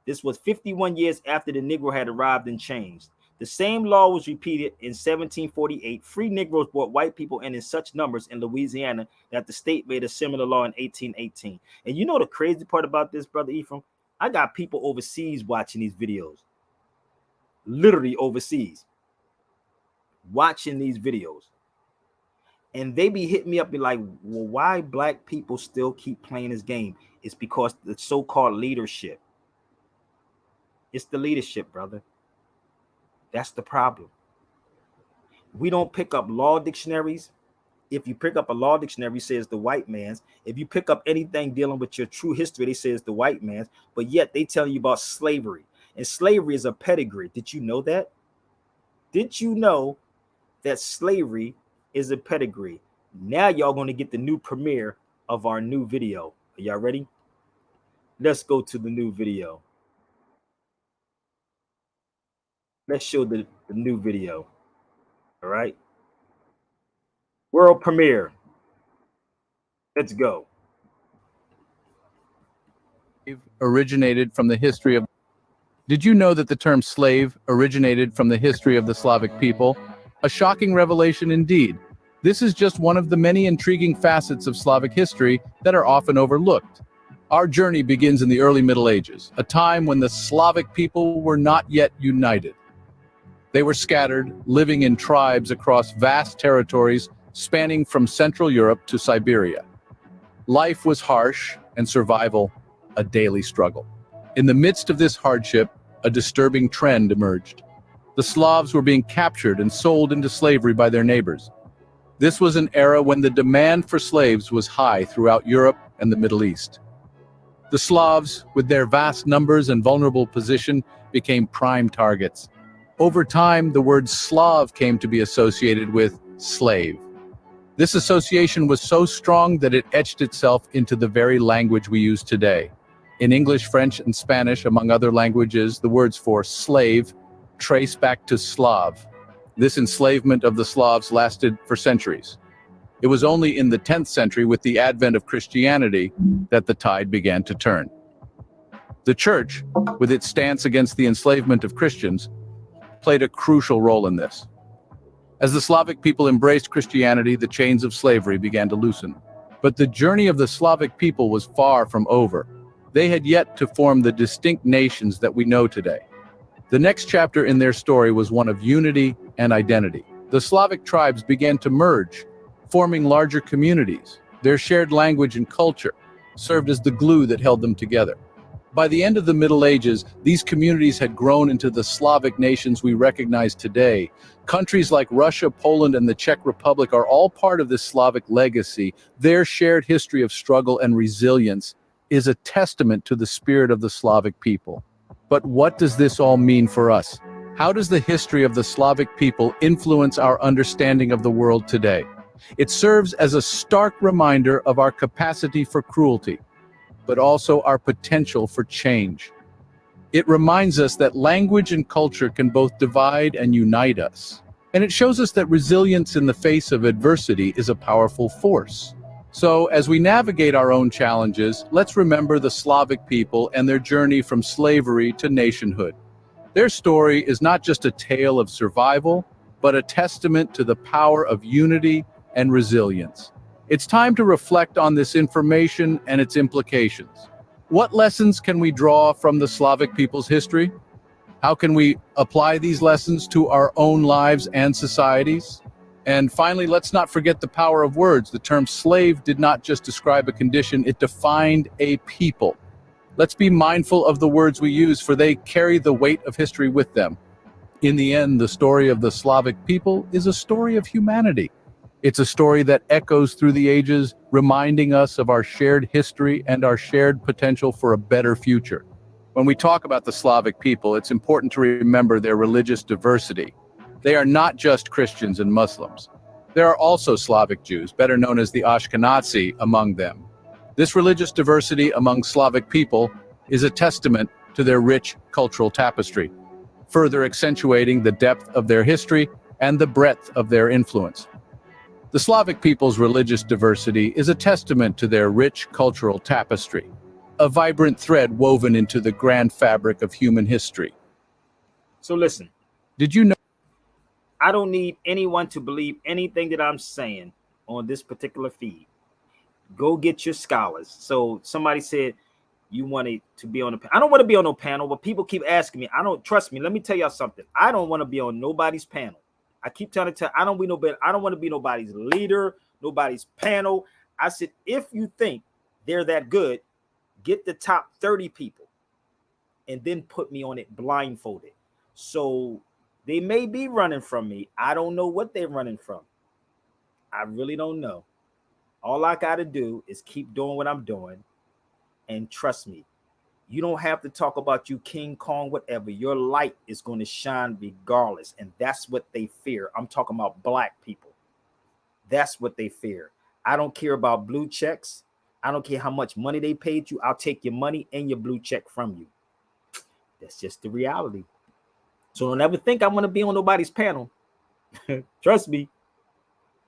S1: This was 51 years after the Negro had arrived and changed. The same law was repeated in 1748. Free Negroes bought white people in such numbers in Louisiana that the state made a similar law in 1818. And you know the crazy part about this, Brother Ephraim? I got people overseas watching these videos. Literally overseas. Watching these videos. And they be hitting me up, be like, well, why black people still keep playing this game? It's because the so-called leadership. It's the leadership, brother. That's the problem. We don't pick up law dictionaries. If you pick up a law dictionary, it says the white man's. If you pick up anything dealing with your true history, they say it's the white man's. But yet they tell you about slavery. And slavery is a pedigree. Did you know that? Did you know that slavery is a pedigree? Now y'all going to get the new premiere of our new video. Are y'all ready? Let's go to the new video. Let's show the new video. All right. World premiere. Let's go.
S10: Originated from the history of. Did you know that the term slave originated from the history of the Slavic people? A shocking revelation indeed. This is just one of the many intriguing facets of Slavic history that are often overlooked. Our journey begins in the early Middle Ages, a time when the Slavic people were not yet united. They were scattered, living in tribes across vast territories spanning from Central Europe to Siberia. Life was harsh and survival a daily struggle. In the midst of this hardship, a disturbing trend emerged. The Slavs were being captured and sold into slavery by their neighbors. This was an era when the demand for slaves was high throughout Europe and the Middle East. The Slavs, with their vast numbers and vulnerable position, became prime targets. Over time, the word Slav came to be associated with slave. This association was so strong that it etched itself into the very language we use today. In English, French, and Spanish, among other languages, the words for slave trace back to Slav. This enslavement of the Slavs lasted for centuries. It was only in the 10th century, with the advent of Christianity, that the tide began to turn. The Church, with its stance against the enslavement of Christians, played a crucial role in this. As the Slavic people embraced Christianity, the chains of slavery began to loosen. But the journey of the Slavic people was far from over. They had yet to form the distinct nations that we know today. The next chapter in their story was one of unity and identity. The Slavic tribes began to merge, forming larger communities. Their shared language and culture served as the glue that held them together. By the end of the Middle Ages, these communities had grown into the Slavic nations we recognize today. Countries like Russia, Poland, and the Czech Republic are all part of this Slavic legacy. Their shared history of struggle and resilience is a testament to the spirit of the Slavic people. But what does this all mean for us? How does the history of the Slavic people influence our understanding of the world today? It serves as a stark reminder of our capacity for cruelty, but also our potential for change. It reminds us that language and culture can both divide and unite us. And it shows us that resilience in the face of adversity is a powerful force. So, as we navigate our own challenges, let's remember the Slavic people and their journey from slavery to nationhood. Their story is not just a tale of survival, but a testament to the power of unity and resilience. It's time to reflect on this information and its implications. What lessons can we draw from the Slavic people's history? How can we apply these lessons to our own lives and societies? And finally, let's not forget the power of words. The term slave did not just describe a condition, it defined a people. Let's be mindful of the words we use, for they carry the weight of history with them. In the end, the story of the Slavic people is a story of humanity. It's a story that echoes through the ages, reminding us of our shared history and our shared potential for a better future. When we talk about the Slavic people, it's important to remember their religious diversity. They are not just Christians and Muslims. There are also Slavic Jews, better known as the Ashkenazi, among them. This religious diversity among Slavic people is a testament to their rich cultural tapestry, further accentuating the depth of their history and the breadth of their influence. The Slavic people's religious diversity is a testament to their rich cultural tapestry, a vibrant thread woven into the grand fabric of human history.
S1: So listen,
S10: Did you know?
S1: I don't need anyone to believe anything that I'm saying on this particular feed. Go get your scholars. So somebody said you wanted to be on a panel. I don't want to be on no panel, but people keep asking me. I don't, trust me. Let me tell y'all something. I don't want to be on nobody's panel. I keep trying to tell, I don't want to be nobody's leader, nobody's panel. I said, if you think they're that good, get the top 30 people and then put me on it blindfolded. So they may be running from me. I don't know what they're running from. I really don't know. All I got to do is keep doing what I'm doing. And trust me, you don't have to talk about you King Kong, whatever. Your light is going to shine regardless. And that's what they fear. I'm talking about black people. That's what they fear. I don't care about blue checks. I don't care how much money they paid you. I'll take your money and your blue check from you. That's just the reality. So don't ever think I want to be on nobody's panel. Trust me.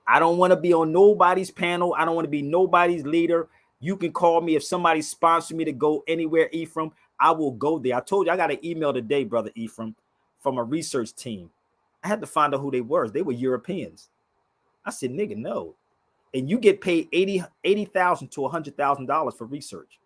S1: I don't want to be on nobody's panel. I don't want to be nobody's leader. You can call me if somebody sponsors me to go anywhere, Ephraim. I will go there. I told you I got an email today, brother Ephraim, from a research team. I had to find out who they were. They were Europeans. I said, nigga, no. And you get paid $80,000 to $100,000 for research.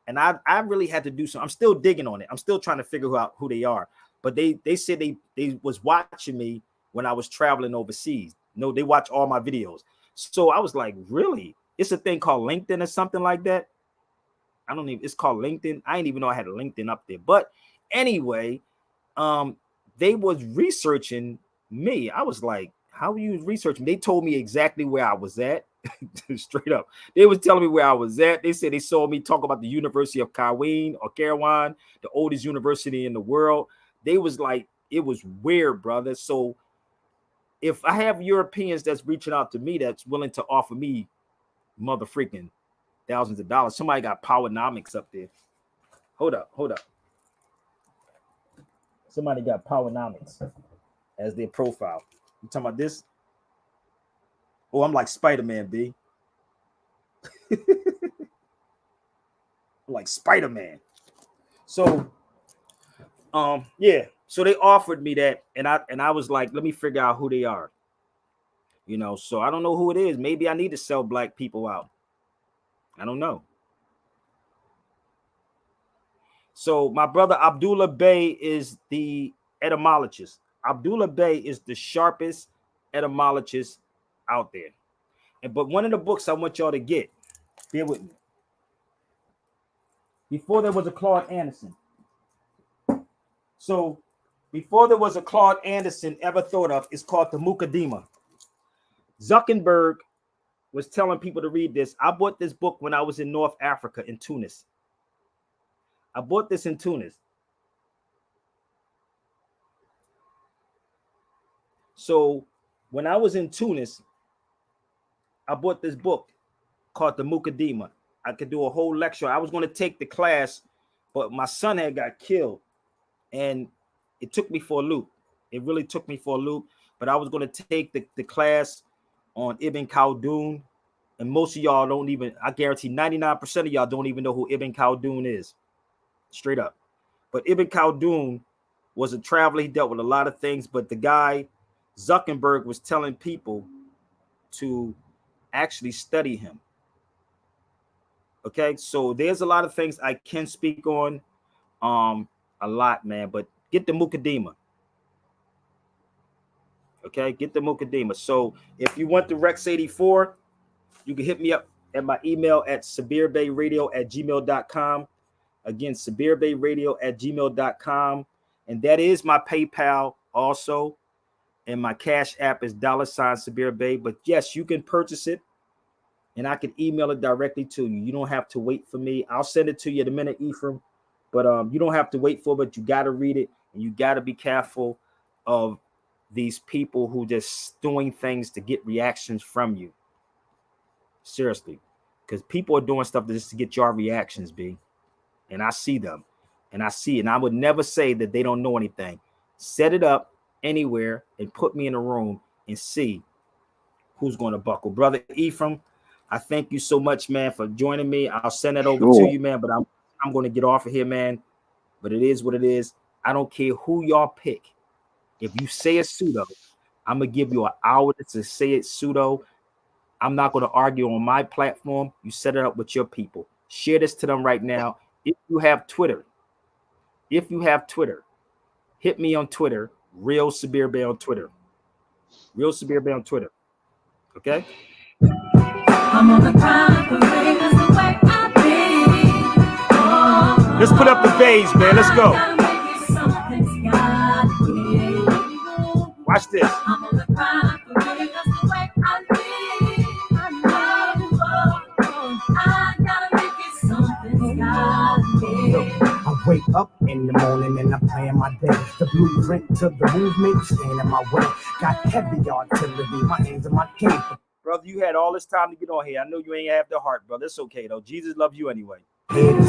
S1: And I really had to do some. I'm still digging on it. I'm still trying to figure out who they are. But they said they was watching me when I was traveling overseas. No, they watch all my videos. So I was like, really? It's a thing called LinkedIn or something like that. I don't even, it's called LinkedIn. I didn't even know I had a LinkedIn up there. But anyway, they was researching me. I was like, how are you researching? They told me exactly where I was at. Straight up. They was telling me where I was at. They said they saw me talk about the University of Kaiwan or Kairouan, the oldest university in the world. They was like, it was weird, brother. So if I have Europeans that's reaching out to me that's willing to offer me mother freaking thousands of dollars, somebody got Powernomics up there. Hold up. Somebody got Powernomics as their profile. You talking about this? Oh, I'm like Spider-Man, B. I'm like Spider-Man. So, yeah. So they offered me that, and I was like, let me figure out who they are. You know, so I don't know who it is. Maybe I need to sell black people out. I don't know. So my brother Abdullah Bey is the etymologist. Abdullah Bey is the sharpest etymologist out there. But one of the books I want y'all to get, bear with me. Before there was a Claude Anderson. So before there was a Claude Anderson ever thought of, it's called the Mukaddima. Zuckerberg was telling people to read this. I bought this book when I was in North Africa, in Tunis. I bought this in Tunis. So when I was in Tunis, I bought this book called the Mukaddima. I could do a whole lecture. I was going to take the class, but my son had got killed, and it took me for a loop. It really took me for a loop, but I was going to take the class on Ibn Khaldun, and most of y'all don't even, I guarantee 99% of y'all don't even know who Ibn Khaldun is, straight up. But Ibn Khaldun was a traveler. He dealt with a lot of things, but the guy, Zuckerberg, was telling people to actually study him. Okay, so there's a lot of things I can speak on, a lot, man, but get the Mukaddima. Okay, get the Mukaddima. So if you want the Rex 84, you can hit me up at my email at sabirbayradio@gmail.com. Again, sabirbayradio@gmail.com. And that is my PayPal also. And my Cash App is $Sabir Bey. But yes, you can purchase it, and I can email it directly to you. You don't have to wait for me. I'll send it to you in a minute, Ephraim. But you don't have to wait for it, but you got to read it, and you got to be careful of these people who just doing things to get reactions from you. Seriously, because people are doing stuff just to get your reactions, B. And I see them, and I see it. And I would never say that they don't know anything. Set it up anywhere and put me in a room and see who's going to buckle. Brother Ephraim, I thank you so much, man, for joining me. I'll send it over to you, man, but I'm going to get off of here, man. But it is what it is. I don't care who y'all pick. If you say it's pseudo, I'm going to give you an hour to say it's pseudo. I'm not going to argue on my platform. You set it up with your people. Share this to them right now. If you have Twitter, hit me on Twitter. Real Sabir Bey on Twitter. Real Sabir Bey on Twitter. Okay? I'm on the grind for way, that's the way I be. Let's put up the bass, man. Let's go. Watch this. I'm on the grind for way, that's the way I be. I gotta make it something, I wake up in the morning and I plan my day. The blueprint to the movement stand in my way. Got heavy artillery, my hands in my cape. Brother, you had all this time to get on here. I know you ain't have the heart, brother. It's okay though. Jesus loves you anyway. Then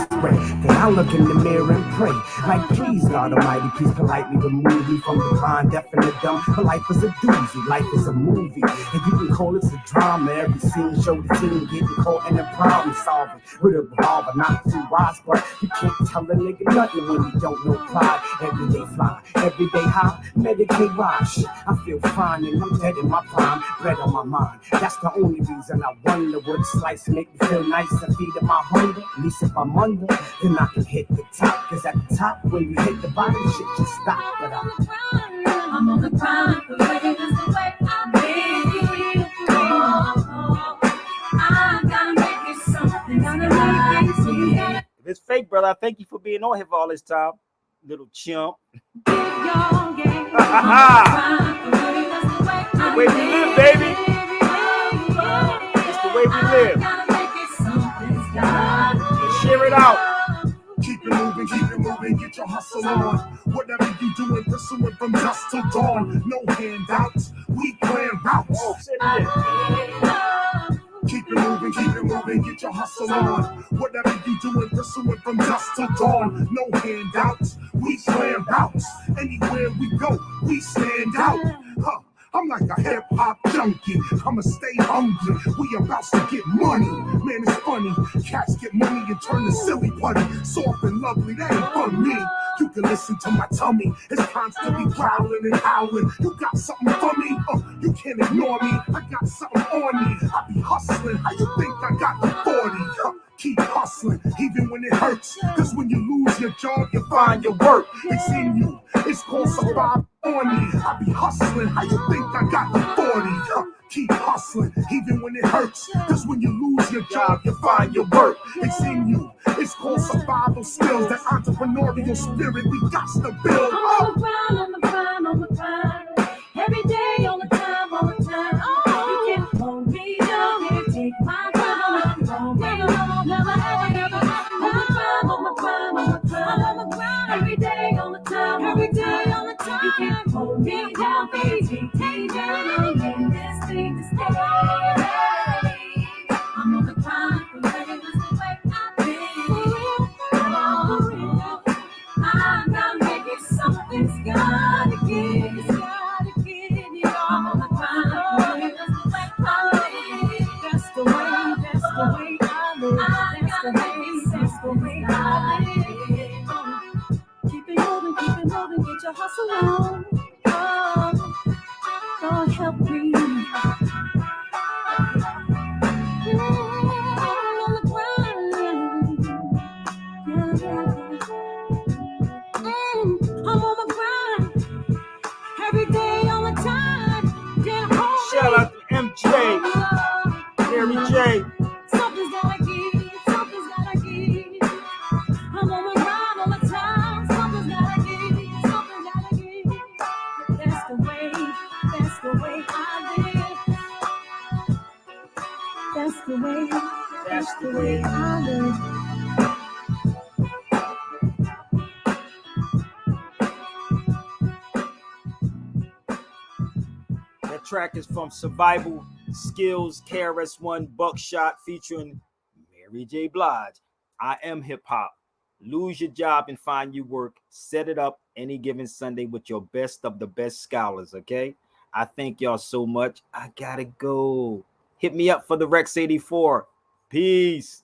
S1: I look in the mirror and pray, like, please, God Almighty, please politely remove me from the blind, deaf, and the dumb. But life is a doozy, life is a movie, and you can call it a drama. Every scene show the team getting caught in a problem solving with a revolver, not too wise, but you can't tell a nigga nothing when you don't know pride. Everyday fly, everyday high, Medicaid wash. I feel fine and I'm dead in my prime, bread on my mind. That's the only reason I wonder what it's like to make me feel nice and feed my hunger. At least if I'm under, then I can hit the top. Cause at the top, when you hit the bottom, shit just stop. But I'm on the grind, the way that's the way I be. I gotta make it something. If it's fake, brother, I thank you for being on here for all this time, little chump. The way we live, baby. It's the way we live. Share it out.
S2: Keep it moving, get your hustle on. Whatever you doing, pursuing from dusk till dawn. No handouts, we plan routes.
S1: Oh, sit in.
S2: Keep it moving, get your hustle on. Whatever you doing, pursuing from dusk till dawn. No handouts, we plan routes. Anywhere we go, we stand out. Huh. I'm like a hip-hop junkie, I'ma stay hungry, we about to get money. Man, it's funny, cats get money and turn to silly putty. Soft and lovely, that ain't for me. You can listen to my tummy, it's constantly growling and howling. You got something for me? You can't ignore me, I got something on me. I be hustling, how you think I got the 40? Keep hustling, even when it hurts. Cause when you lose your job, you find your work. It's in you. It's called survival on me. I be hustling. How you think I got the 40? Keep hustling, even when it hurts. Cause when you lose your job, you find your work. It's in you. It's called survival skills. That entrepreneurial spirit we got to build.
S11: I'm on the grind, on the grind, on the grind. Every day, all the time, all the time. Oh, you can't hold me down, can't take my time. Never, ever. On the grind, on the grind, on the grind. Every day, all the time, every day, all the time. You can't hold me down, can't take me down. I'm this thing to stay. I'm on the grind, ready to the way I've been. I'm gonna make it, something's gotta give. It's gotta give, you know. I'm on the grind, that's the way I live. That's the way, that's the way I live. That's the way I live. Keep it moving, get your hustle on. Oh, Lord help me. On the grind. I'm on the grind every day, all the time.
S1: Shout out to MJ, Mary J.
S11: Something's gotta give, something's gotta give. I'm on the grind all the time. Something's gotta give, something's gotta give. That's the way I live. That's the way I live.
S1: That track is from Survival Skills, KRS-One, Buckshot, featuring Mary J. Blige. I am hip hop. Lose your job and find you work. Set it up any given Sunday with your best of the best scholars, okay? I thank y'all so much. I gotta go. Hit me up for the Rex 84. Peace.